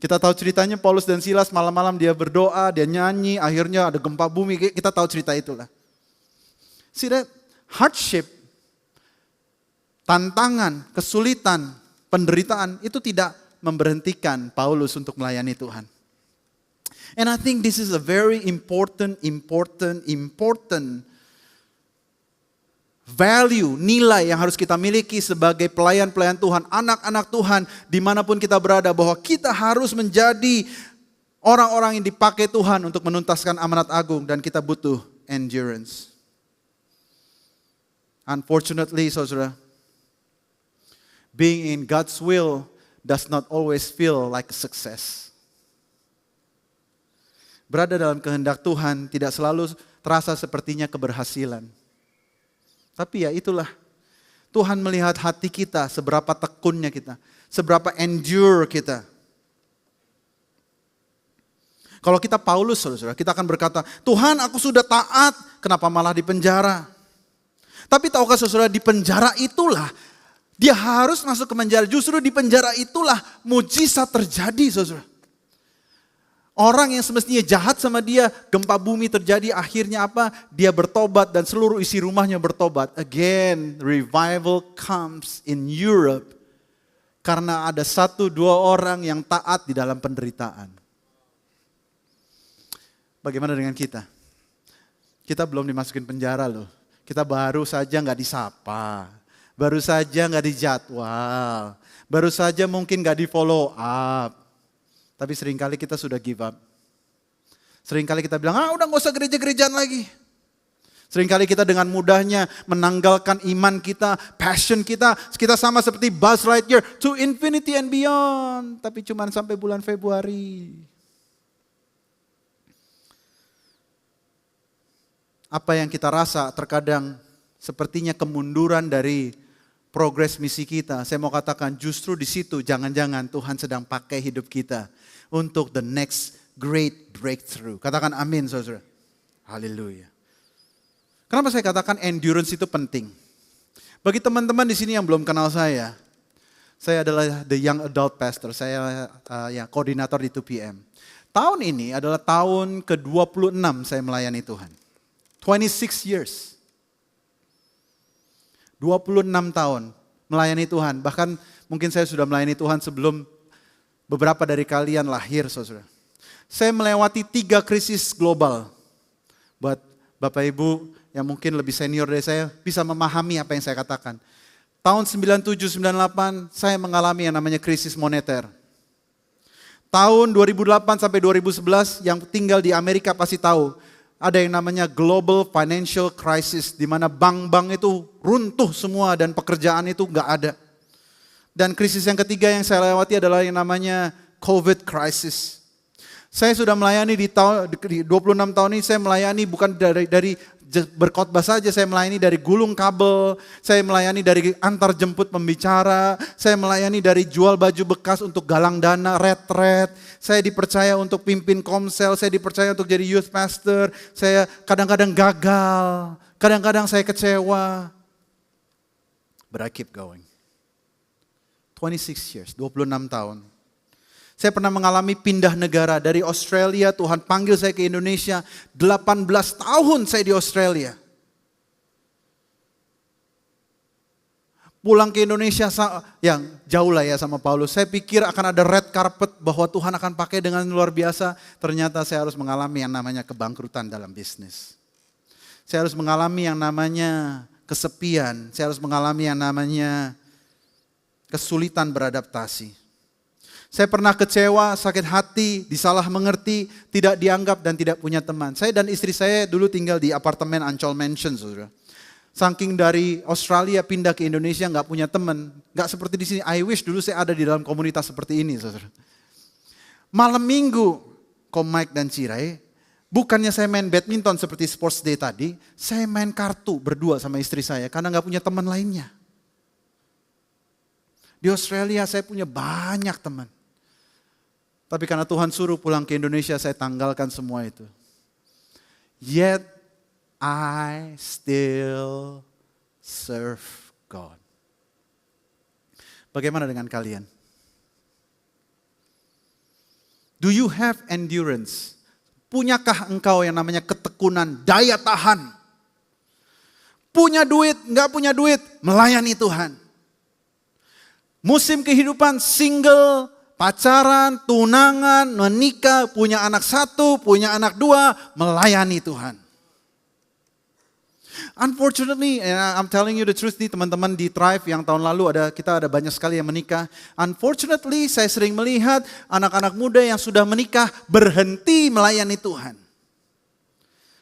[SPEAKER 5] Kita tahu ceritanya Paulus dan Silas malam-malam dia berdoa, dia nyanyi, akhirnya ada gempa bumi, kita tahu cerita itulah. See that? Hardship, tantangan, kesulitan, penderitaan itu tidak memberhentikan Paulus untuk melayani Tuhan. And I think this is a very important value, nilai yang harus kita miliki sebagai pelayan-pelayan Tuhan, anak-anak Tuhan, dimanapun kita berada, bahwa kita harus menjadi orang-orang yang dipakai Tuhan untuk menuntaskan amanat agung, dan kita butuh endurance. Unfortunately, saudara, being in God's will does not always feel like a success. Berada dalam kehendak Tuhan tidak selalu terasa sepertinya keberhasilan. Tapi ya itulah, Tuhan melihat hati kita, seberapa tekunnya kita, seberapa endure kita. Kalau kita Paulus, saudara, kita akan berkata, Tuhan aku sudah taat, kenapa malah di penjara? Tapi tahukah saudara, di penjara itulah, dia harus masuk ke penjara, justru di penjara itulah mujizat terjadi saudara. Orang yang semestinya jahat sama dia, gempa bumi terjadi, akhirnya apa? Dia bertobat dan seluruh isi rumahnya bertobat. Again, revival comes in Europe karena ada 1-2 orang yang taat di dalam penderitaan. Bagaimana dengan kita? Kita belum dimasukin penjara loh. Kita baru saja gak disapa, baru saja gak dijadwal, baru saja mungkin gak di follow up. Tapi seringkali kita sudah give up. Seringkali kita bilang, udah gak usah gereja-gerejaan lagi. Seringkali kita dengan mudahnya menanggalkan iman kita, passion kita. Kita sama seperti Buzz Lightyear, to infinity and beyond. Tapi cuma sampai bulan Februari. Apa yang kita rasa terkadang sepertinya kemunduran dari progres misi kita. Saya mau katakan justru di situ jangan-jangan Tuhan sedang pakai hidup kita untuk the next great breakthrough. Katakan amin saudara. Haleluya. Kenapa saya katakan endurance itu penting? Bagi teman-teman di sini yang belum kenal saya adalah the young adult pastor. Saya koordinator di 2PM. Tahun ini adalah tahun ke-26 saya melayani Tuhan. 26 years. 26 tahun melayani Tuhan. Bahkan mungkin saya sudah melayani Tuhan sebelum beberapa dari kalian lahir, saudara. Saya melewati 3 krisis global. Buat Bapak Ibu yang mungkin lebih senior dari saya bisa memahami apa yang saya katakan. Tahun 97-98 saya mengalami yang namanya krisis moneter. Tahun 2008 sampai 2011 yang tinggal di Amerika pasti tahu. ada yang namanya global financial crisis, di mana bank-bank itu runtuh semua dan pekerjaan itu nggak ada. Dan krisis yang ketiga yang saya lewati adalah yang namanya COVID crisis. Saya sudah melayani di 26 tahun ini, saya melayani bukan dari berkhotbah saja, saya melayani dari gulung kabel, saya melayani dari antar jemput pembicara, saya melayani dari jual baju bekas untuk galang dana, retret, saya dipercaya untuk pimpin komsel, saya dipercaya untuk jadi youth pastor, saya kadang-kadang gagal, kadang-kadang saya kecewa. But I keep going. 26 years, 26 tahun. Saya pernah mengalami pindah negara dari Australia, Tuhan panggil saya ke Indonesia. 18 tahun saya di Australia. Pulang ke Indonesia yang jauh lah ya sama Paulus. Saya pikir akan ada red carpet bahwa Tuhan akan pakai dengan luar biasa. Ternyata saya harus mengalami yang namanya kebangkrutan dalam bisnis. Saya harus mengalami yang namanya kesepian. Saya harus mengalami yang namanya kesulitan beradaptasi. Saya pernah kecewa, sakit hati, disalah mengerti, tidak dianggap dan tidak punya teman. Saya dan istri saya dulu tinggal di apartemen Ancol Mansion, saudara. Saking dari Australia pindah ke Indonesia nggak punya teman, nggak seperti di sini. I wish dulu saya ada di dalam komunitas seperti ini, saudara. Malam minggu, Mike dan Cirai, bukannya saya main badminton seperti sports day tadi, saya main kartu berdua sama istri saya karena nggak punya teman lainnya. Di Australia saya punya banyak teman. Tapi karena Tuhan suruh pulang ke Indonesia, saya tanggalkan semua itu. Yet I still serve God. Bagaimana dengan kalian? Do you have endurance? Punyakah engkau yang namanya ketekunan, daya tahan? Punya duit, enggak punya duit, melayani Tuhan. Musim kehidupan single, pacaran, tunangan, menikah, punya anak 1, punya anak 2, melayani Tuhan. Unfortunately, I'm telling you the truth nih teman-teman di Thrive yang tahun lalu kita ada banyak sekali yang menikah. Unfortunately, saya sering melihat anak-anak muda yang sudah menikah berhenti melayani Tuhan.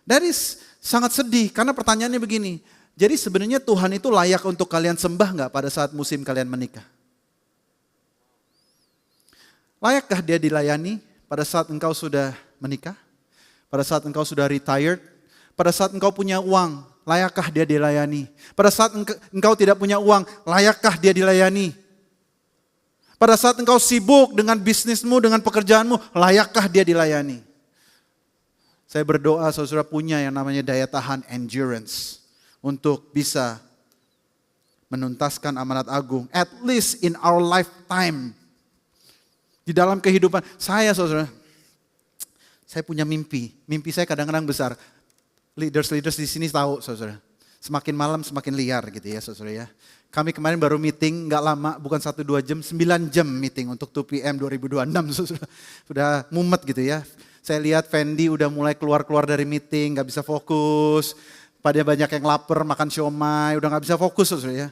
[SPEAKER 5] That is sangat sedih karena pertanyaannya begini. Jadi sebenarnya Tuhan itu layak untuk kalian sembah nggak pada saat musim kalian menikah? Layakkah dia dilayani pada saat engkau sudah menikah? Pada saat engkau sudah retired? Pada saat engkau punya uang, layakkah dia dilayani? Pada saat engkau tidak punya uang, layakkah dia dilayani? Pada saat engkau sibuk dengan bisnismu, dengan pekerjaanmu, layakkah dia dilayani? Saya berdoa saudara punya yang namanya daya tahan endurance untuk bisa menuntaskan amanat agung. At least in our lifetime. Di dalam kehidupan saya saudara, saya punya mimpi. Mimpi saya kadang-kadang besar. Leaders di sini tahu saudara. Semakin malam semakin liar gitu ya saudara ya. Kami kemarin baru meeting, gak lama, bukan 1-2 jam, 9 jam meeting untuk 2PM 2026 saudara. Sudah mumet gitu ya. Saya lihat Fendi udah mulai keluar-keluar dari meeting, gak bisa fokus. Pada banyak yang lapar, makan siomay, udah gak bisa fokus saudara ya.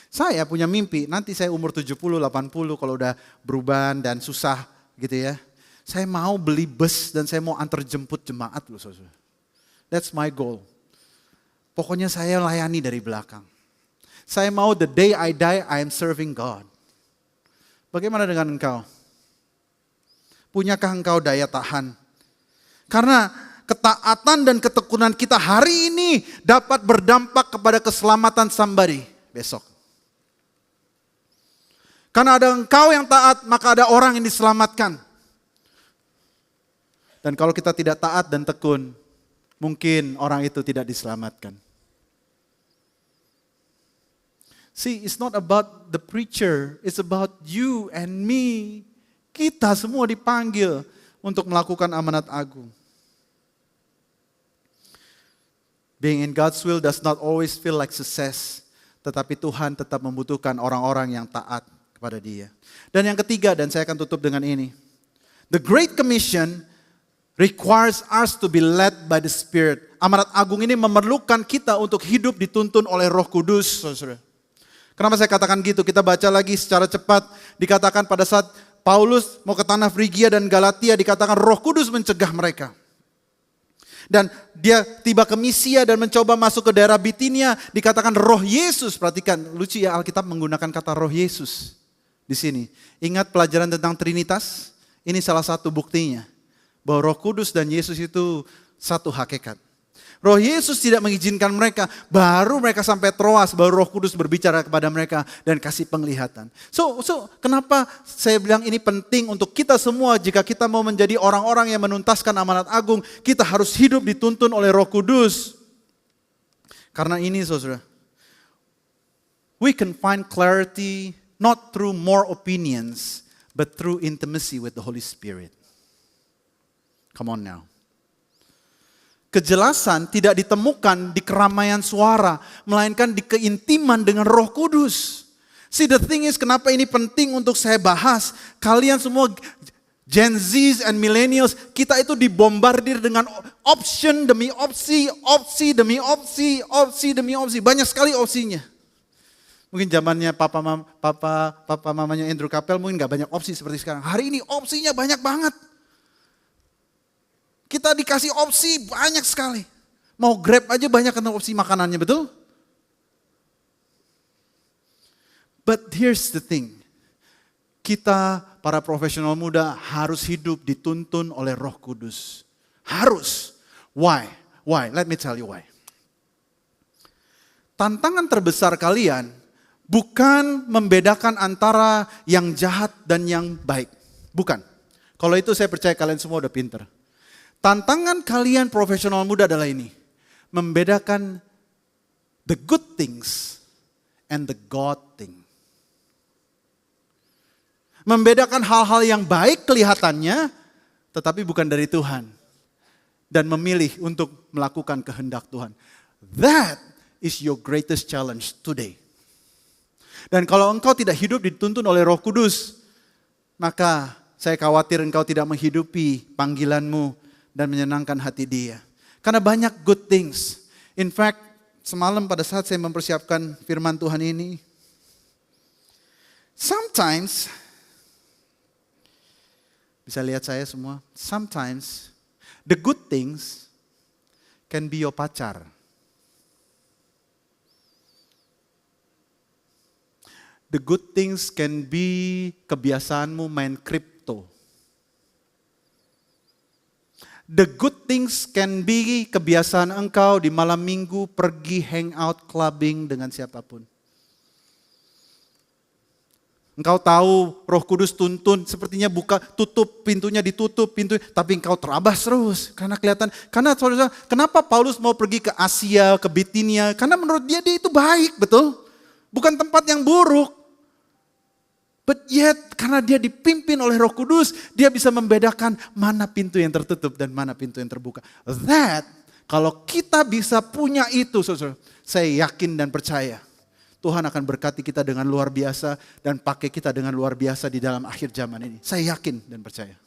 [SPEAKER 5] Saya punya mimpi, nanti saya umur 70, 80 kalau udah beruban dan susah gitu ya. Saya mau beli bus dan saya mau antar jemput jemaat loh saudara. That's my goal. Pokoknya saya layani dari belakang. Saya mau the day I die, I am serving God. Bagaimana dengan engkau? Punyakah engkau daya tahan? Karena ketaatan dan ketekunan kita hari ini dapat berdampak kepada keselamatan somebody besok. Karena ada engkau yang taat, maka ada orang yang diselamatkan. Dan kalau kita tidak taat dan tekun, mungkin orang itu tidak diselamatkan. See, it's not about the preacher, it's about you and me. Kita semua dipanggil untuk melakukan amanat agung. Being in God's will does not always feel like success, tetapi Tuhan tetap membutuhkan orang-orang yang taat kepada Dia. Dan yang ketiga, dan saya akan tutup dengan ini. The Great Commission requires us to be led by the Spirit. Amanat agung ini memerlukan kita untuk hidup dituntun oleh Roh Kudus, saudara. Kenapa saya katakan gitu? Kita baca lagi secara cepat. Dikatakan pada saat Paulus mau ke tanah Frigia dan Galatia, dikatakan Roh Kudus mencegah mereka. Dan dia tiba ke Misia dan mencoba masuk ke daerah Bitinia, dikatakan roh Yesus. Perhatikan, lucu ya, Alkitab menggunakan kata roh Yesus di sini. Ingat pelajaran tentang Trinitas? Ini salah satu buktinya bahwa Roh Kudus dan Yesus itu satu hakikat. Roh Yesus tidak mengizinkan mereka, baru mereka sampai Troas, baru Roh Kudus berbicara kepada mereka dan kasih penglihatan. So kenapa saya bilang ini penting untuk kita semua jika kita mau menjadi orang-orang yang menuntaskan amanat agung, kita harus hidup dituntun oleh Roh Kudus. Karena ini saudara, we can find clarity not through more opinions, but through intimacy with the Holy Spirit. Come on now. Kejelasan tidak ditemukan di keramaian suara, melainkan di keintiman dengan Roh Kudus. See, the thing is, kenapa ini penting untuk saya bahas? Kalian semua Gen Z and Millennials, kita itu dibombardir dengan option demi opsi, opsi demi opsi, opsi demi opsi. Banyak sekali opsinya. Mungkin zamannya papa mamanya Andrew Kapel mungkin gak banyak opsi seperti sekarang. Hari ini opsinya banyak banget. Kita dikasih opsi banyak sekali. Mau Grab aja banyak tentang opsi makanannya, betul? But here's the thing. Kita para profesional muda harus hidup dituntun oleh Roh Kudus. Harus. Why? Why? Let me tell you why. Tantangan terbesar kalian bukan membedakan antara yang jahat dan yang baik. Bukan. Kalau itu saya percaya kalian semua udah pinter. Tantangan kalian profesional muda adalah ini. Membedakan the good things and the God thing. Membedakan hal-hal yang baik kelihatannya, tetapi bukan dari Tuhan. Dan memilih untuk melakukan kehendak Tuhan. That is your greatest challenge today. Dan kalau engkau tidak hidup dituntun oleh Roh Kudus, maka saya khawatir engkau tidak menghidupi panggilanmu dan menyenangkan hati Dia. Karena banyak good things. In fact, semalam pada saat saya mempersiapkan firman Tuhan ini, sometimes, bisa lihat saya semua, sometimes the good things can be your pacar. The good things can be kebiasaanmu main kripto. The good things can be kebiasaan engkau di malam minggu pergi hangout clubbing dengan siapapun. Engkau tahu Roh Kudus tuntun sepertinya tutup pintunya ditutup tapi engkau terabas terus karena kelihatan. Karena saudara, kenapa Paulus mau pergi ke Asia, ke Bitinia? Karena menurut dia itu baik, betul? Bukan tempat yang buruk. But yet, karena dia dipimpin oleh Roh Kudus, dia bisa membedakan mana pintu yang tertutup dan mana pintu yang terbuka. That, kalau kita bisa punya itu, saudara, saya yakin dan percaya, Tuhan akan berkati kita dengan luar biasa dan pakai kita dengan luar biasa di dalam akhir zaman ini. Saya yakin dan percaya.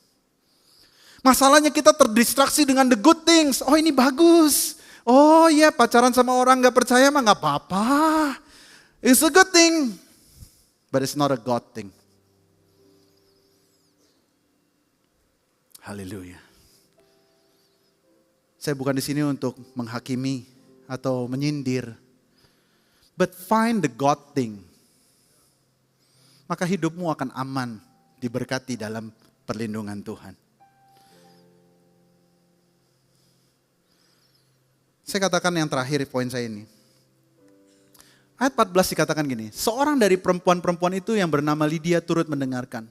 [SPEAKER 5] Masalahnya kita terdistraksi dengan the good things. Oh ini bagus. Oh iya pacaran sama orang gak percaya mah gak apa-apa. It's a good thing. But it's not a God thing. Haleluya. Saya bukan di sini untuk menghakimi atau menyindir. But find the God thing. Maka hidupmu akan aman, diberkati dalam perlindungan Tuhan. Saya katakan yang terakhir poin saya ini. Ayat 14 dikatakan gini, seorang dari perempuan-perempuan itu yang bernama Lydia turut mendengarkan.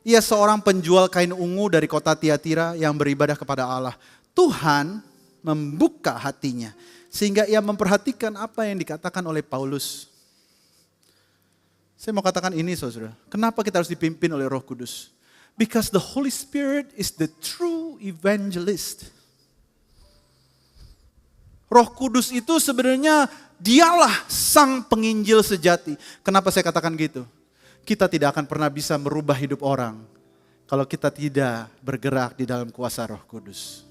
[SPEAKER 5] Ia seorang penjual kain ungu dari kota Tiatira yang beribadah kepada Allah. Tuhan membuka hatinya sehingga ia memperhatikan apa yang dikatakan oleh Paulus. Saya mau katakan ini saudara, kenapa kita harus dipimpin oleh Roh Kudus? Because the Holy Spirit is the true evangelist. Roh Kudus itu sebenarnya dialah sang penginjil sejati. Kenapa saya katakan gitu? Kita tidak akan pernah bisa merubah hidup orang kalau kita tidak bergerak di dalam kuasa Roh Kudus.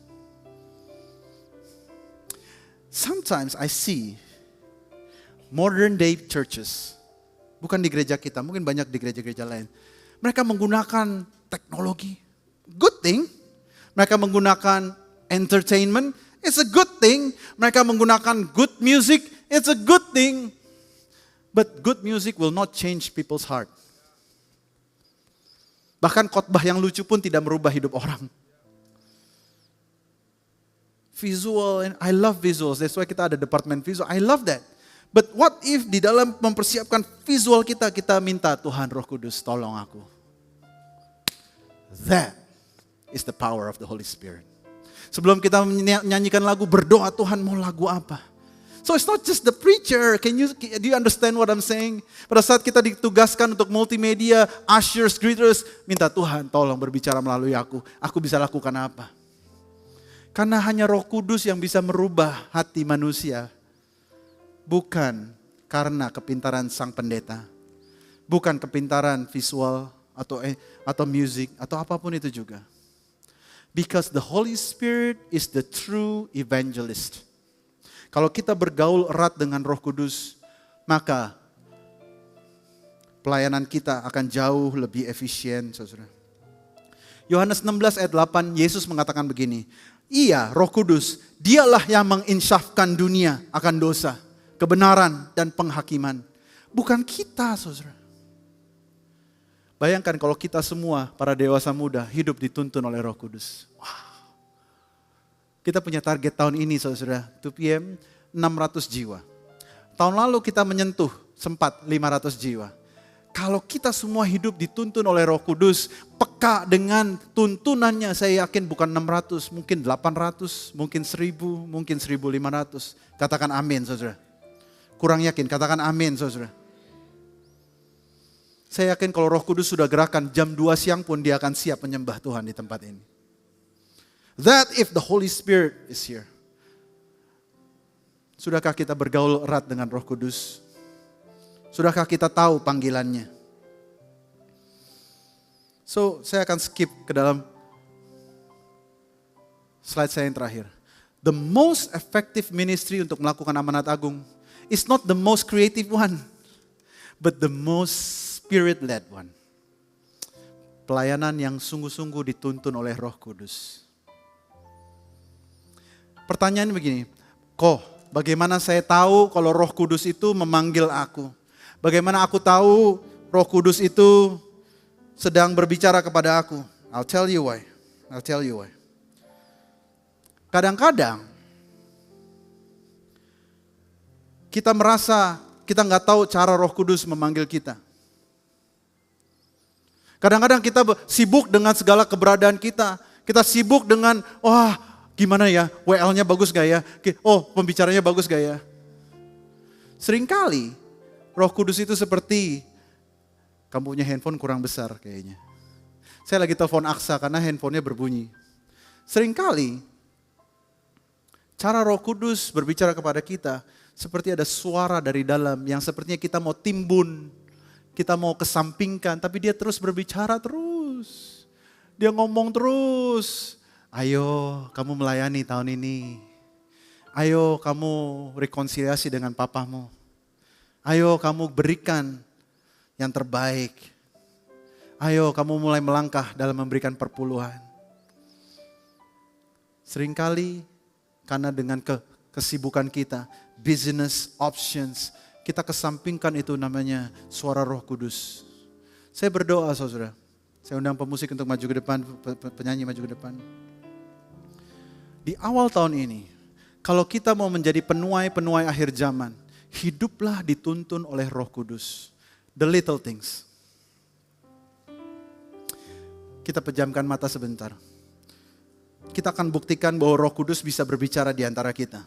[SPEAKER 5] Sometimes I see modern day churches, bukan di gereja kita, mungkin banyak di gereja-gereja lain. Mereka menggunakan teknologi, good thing. Mereka menggunakan entertainment, It's a good thing. Mereka menggunakan good music. It's a good thing. But good music will not change people's heart. Bahkan khotbah yang lucu pun tidak merubah hidup orang. Visual, and I love visuals. That's why kita ada departemen visual. I love that. But what if di dalam mempersiapkan visual kita, kita minta Tuhan Roh Kudus tolong aku. That is the power of the Holy Spirit. Sebelum kita menyanyikan lagu, berdoa Tuhan mau lagu apa. So it's not just the preacher. Do you understand what I'm saying? Pada saat kita ditugaskan untuk multimedia, ushers, greeters, minta Tuhan tolong berbicara melalui aku. Aku bisa lakukan apa? Karena hanya Roh Kudus yang bisa merubah hati manusia. Bukan karena kepintaran sang pendeta. Bukan kepintaran visual atau music atau apapun itu juga. Because the Holy Spirit is the true evangelist. Kalau kita bergaul erat dengan Roh Kudus, maka pelayanan kita akan jauh lebih efisien, saudara. Yohanes 16 ayat 8, Yesus mengatakan begini, Ia, Roh Kudus, dialah yang menginsyafkan dunia akan dosa, kebenaran, dan penghakiman. Bukan kita, saudara. Bayangkan kalau kita semua, para dewasa muda, hidup dituntun oleh Roh Kudus. Wow. Kita punya target tahun ini, saudara, 2PM 600 jiwa. Tahun lalu kita menyentuh sempat 500 jiwa. Kalau kita semua hidup dituntun oleh Roh Kudus, peka dengan tuntunannya, saya yakin bukan 600, mungkin 800, mungkin 1000, mungkin 1500. Katakan amin, saudara. Kurang yakin, katakan amin, saudara. Saya yakin kalau Roh Kudus sudah gerakan jam 2 siang pun dia akan siap menyembah Tuhan di tempat ini. That if the Holy Spirit is here. Sudahkah kita bergaul erat dengan Roh Kudus? Sudahkah kita tahu panggilannya? So, saya akan skip ke dalam slide saya yang terakhir. The most effective ministry untuk melakukan amanat agung is not the most creative one, but the most spirit-led one. Pelayanan yang sungguh-sungguh dituntun oleh Roh Kudus. Pertanyaan begini, bagaimana saya tahu kalau Roh Kudus itu memanggil aku? Bagaimana aku tahu Roh Kudus itu sedang berbicara kepada aku? I'll tell you why. Kadang-kadang kita merasa kita nggak tahu cara Roh Kudus memanggil kita. Kadang-kadang kita sibuk dengan segala keberadaan kita. Kita sibuk dengan, gimana ya, WL-nya bagus gak ya? Pembicaranya bagus gak ya? Seringkali Roh Kudus itu seperti, kamu punya handphone kurang besar kayaknya. Saya lagi telepon Aksa karena handphonenya berbunyi. Seringkali cara Roh Kudus berbicara kepada kita seperti ada suara dari dalam yang sepertinya kita mau timbun, kita mau kesampingkan, tapi dia terus berbicara terus. Dia ngomong terus. Ayo kamu melayani tahun ini. Ayo kamu rekonsiliasi dengan papamu. Ayo kamu berikan yang terbaik. Ayo kamu mulai melangkah dalam memberikan perpuluhan. Seringkali karena dengan kesibukan kita, business options, kita kesampingkan itu namanya suara Roh Kudus. Saya berdoa, saudara. Saya undang pemusik untuk maju ke depan, penyanyi maju ke depan. Di awal tahun ini, kalau kita mau menjadi penuai-penuai akhir zaman, hiduplah dituntun oleh Roh Kudus. The little things. Kita pejamkan mata sebentar. Kita akan buktikan bahwa Roh Kudus bisa berbicara di antara kita.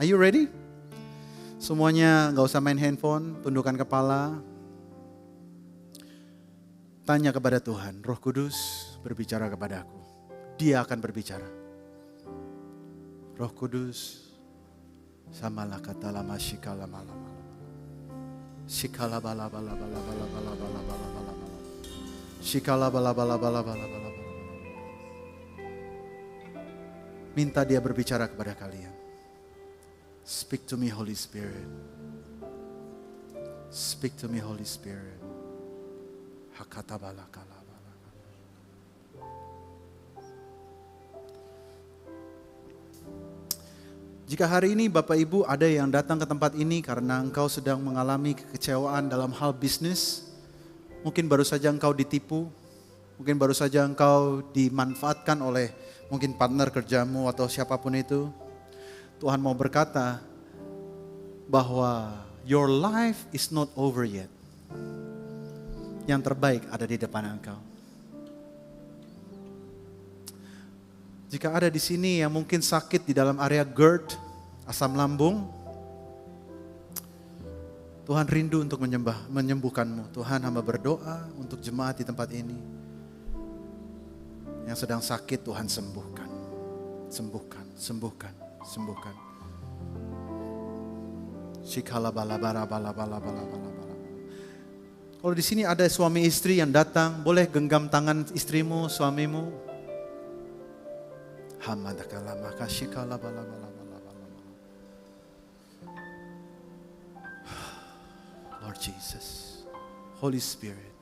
[SPEAKER 5] Are you ready? Semuanya gak usah main handphone, tundukkan kepala. Tanya kepada Tuhan, Roh Kudus berbicara kepada aku. Dia akan berbicara. Roh Kudus, samalah kata lama shikala malam. Shikala bala bala bala bala bala bala bala bala. Shikala bala bala bala bala bala. Minta dia berbicara kepada kalian. Speak to me, Holy Spirit. Speak to me, Holy Spirit. Hakata bala kala. Jika hari ini Bapak Ibu ada yang datang ke tempat ini karena engkau sedang mengalami kekecewaan dalam hal bisnis, mungkin baru saja engkau ditipu, mungkin baru saja engkau dimanfaatkan oleh mungkin partner kerjamu atau siapapun itu. Tuhan mau berkata bahwa your life is not over yet. Yang terbaik ada di depan engkau. Jika ada di sini yang mungkin sakit di dalam area GERD, asam lambung, Tuhan rindu untuk menyembuhkanmu. Tuhan, hamba berdoa untuk jemaat di tempat ini. Yang sedang sakit Tuhan sembuhkan. Sembuhkan, sembuhkan, sembuhkan. Kalau di sini ada suami istri yang datang, boleh genggam tangan istrimu, suamimu. Lord Jesus, Holy Spirit,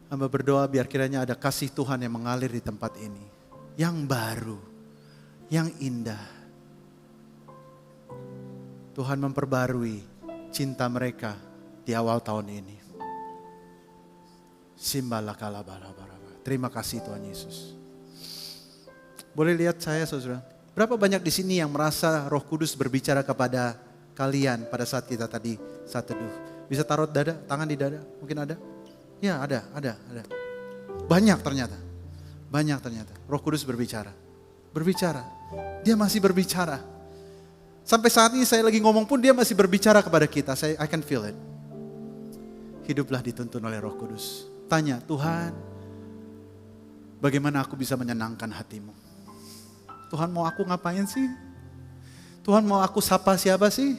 [SPEAKER 5] hamba berdoa biar kiranya ada kasih Tuhan yang mengalir di tempat ini, yang baru, yang indah. Tuhan memperbarui cinta mereka di awal tahun ini. Terima kasih Tuhan Yesus. Boleh lihat saya saudara, berapa banyak di sini yang merasa Roh Kudus berbicara kepada kalian pada saat kita tadi saat teduh. Bisa taruh dada, tangan di dada, mungkin ada? Ya ada. Banyak ternyata. Roh Kudus berbicara. Dia masih berbicara. Sampai saat ini saya lagi ngomong pun dia masih berbicara kepada kita. I can feel it. Hiduplah dituntun oleh Roh Kudus. Tanya, Tuhan, bagaimana aku bisa menyenangkan hatimu? Tuhan mau aku ngapain sih? Tuhan mau aku sapa siapa sih?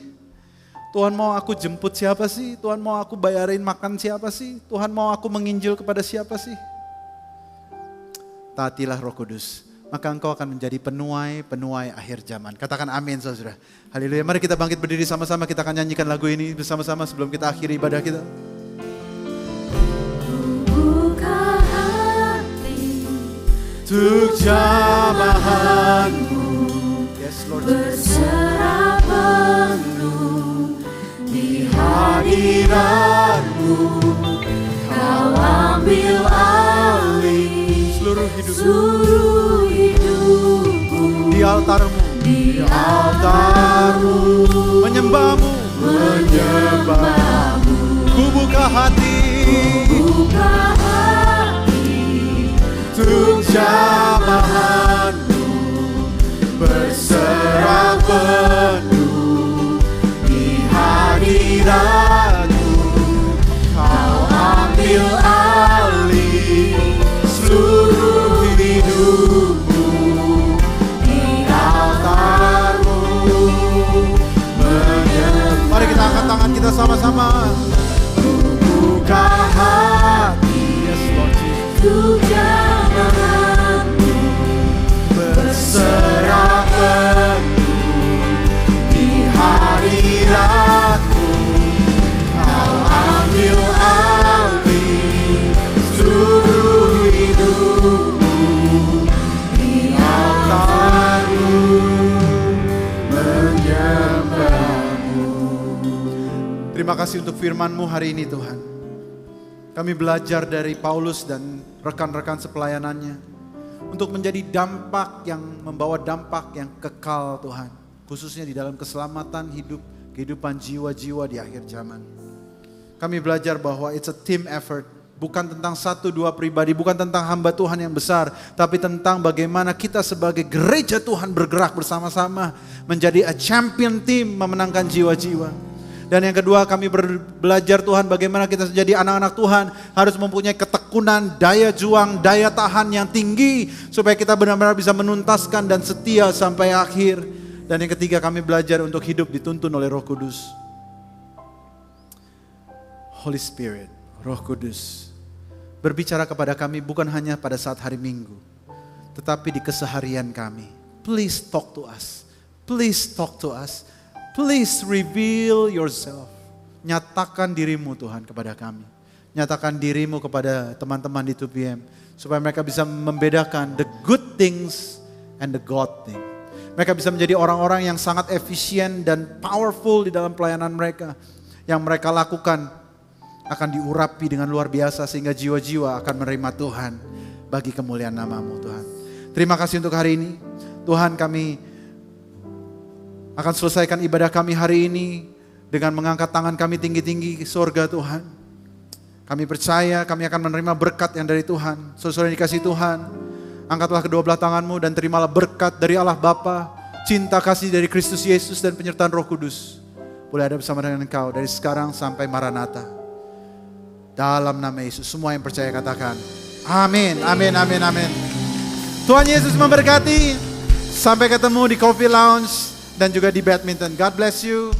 [SPEAKER 5] Tuhan mau aku jemput siapa sih? Tuhan mau aku bayarin makan siapa sih? Tuhan mau aku menginjil kepada siapa sih? Taatilah Roh Kudus, maka engkau akan menjadi penuai akhir zaman. Katakan amin saudara. Haleluya. Mari kita bangkit berdiri sama-sama, kita akan nyanyikan lagu ini bersama-sama sebelum kita akhiri ibadah kita.
[SPEAKER 4] Buka hati
[SPEAKER 5] Untuk jamahanmu, yes Lord,
[SPEAKER 4] berserah penuh di
[SPEAKER 5] hadiratmu,
[SPEAKER 4] Kau ambil alih
[SPEAKER 5] seluruh
[SPEAKER 4] seluruh hidupku
[SPEAKER 5] di altarmu, menyembahmu, ku buka hati, untuk jamahanmu, berserah penuh di hadiratmu, kau ambil alih seluruh hidupmu di altarmu, mari kita angkat tangan kita sama-sama. Buka hati, yes Lord Jesus, berserah penuh di hadiratmu, kau ambil alih seluruh hidupmu di altarmu, menyembahmu. Terima kasih untuk firman-Mu hari ini Tuhan. Kami belajar dari Paulus dan rekan-rekan sepelayanannya untuk menjadi dampak yang membawa dampak yang kekal Tuhan. Khususnya di dalam keselamatan hidup, kehidupan jiwa-jiwa di akhir zaman. Kami belajar bahwa it's a team effort. Bukan tentang satu dua pribadi, bukan tentang hamba Tuhan yang besar. Tapi tentang bagaimana kita sebagai gereja Tuhan bergerak bersama-sama. Menjadi a champion team memenangkan jiwa-jiwa. Dan yang kedua kami belajar Tuhan bagaimana kita menjadi anak-anak Tuhan harus mempunyai ketekunan, daya juang, daya tahan yang tinggi supaya kita benar-benar bisa menuntaskan dan setia sampai akhir. Dan yang ketiga kami belajar untuk hidup dituntun oleh Roh Kudus. Holy Spirit, Roh Kudus berbicara kepada kami bukan hanya pada saat hari Minggu, tetapi di keseharian kami. Please talk to us. Please talk to us. Please reveal yourself. Nyatakan dirimu Tuhan kepada kami. Nyatakan dirimu kepada teman-teman di 2PM. Supaya mereka bisa membedakan the good things and the God thing. Mereka bisa menjadi orang-orang yang sangat efisien dan powerful di dalam pelayanan mereka. Yang mereka lakukan akan diurapi dengan luar biasa sehingga jiwa-jiwa akan menerima Tuhan bagi kemuliaan nama-Mu Tuhan. Terima kasih untuk hari ini. Tuhan, kami akan selesaikan ibadah kami hari ini dengan mengangkat tangan kami tinggi-tinggi ke surga Tuhan. Kami percaya kami akan menerima berkat yang dari Tuhan. Saudara yang dikasihi Tuhan, angkatlah kedua belah tanganmu dan terimalah berkat dari Allah Bapa, cinta kasih dari Kristus Yesus dan penyertaan Roh Kudus. Boleh ada bersama dengan engkau dari sekarang sampai Maranatha. Dalam nama Yesus, semua yang percaya katakan amin, amin, amin, amin. Tuhan Yesus memberkati. Sampai ketemu di Coffee Lounge dan juga di badminton. God bless you.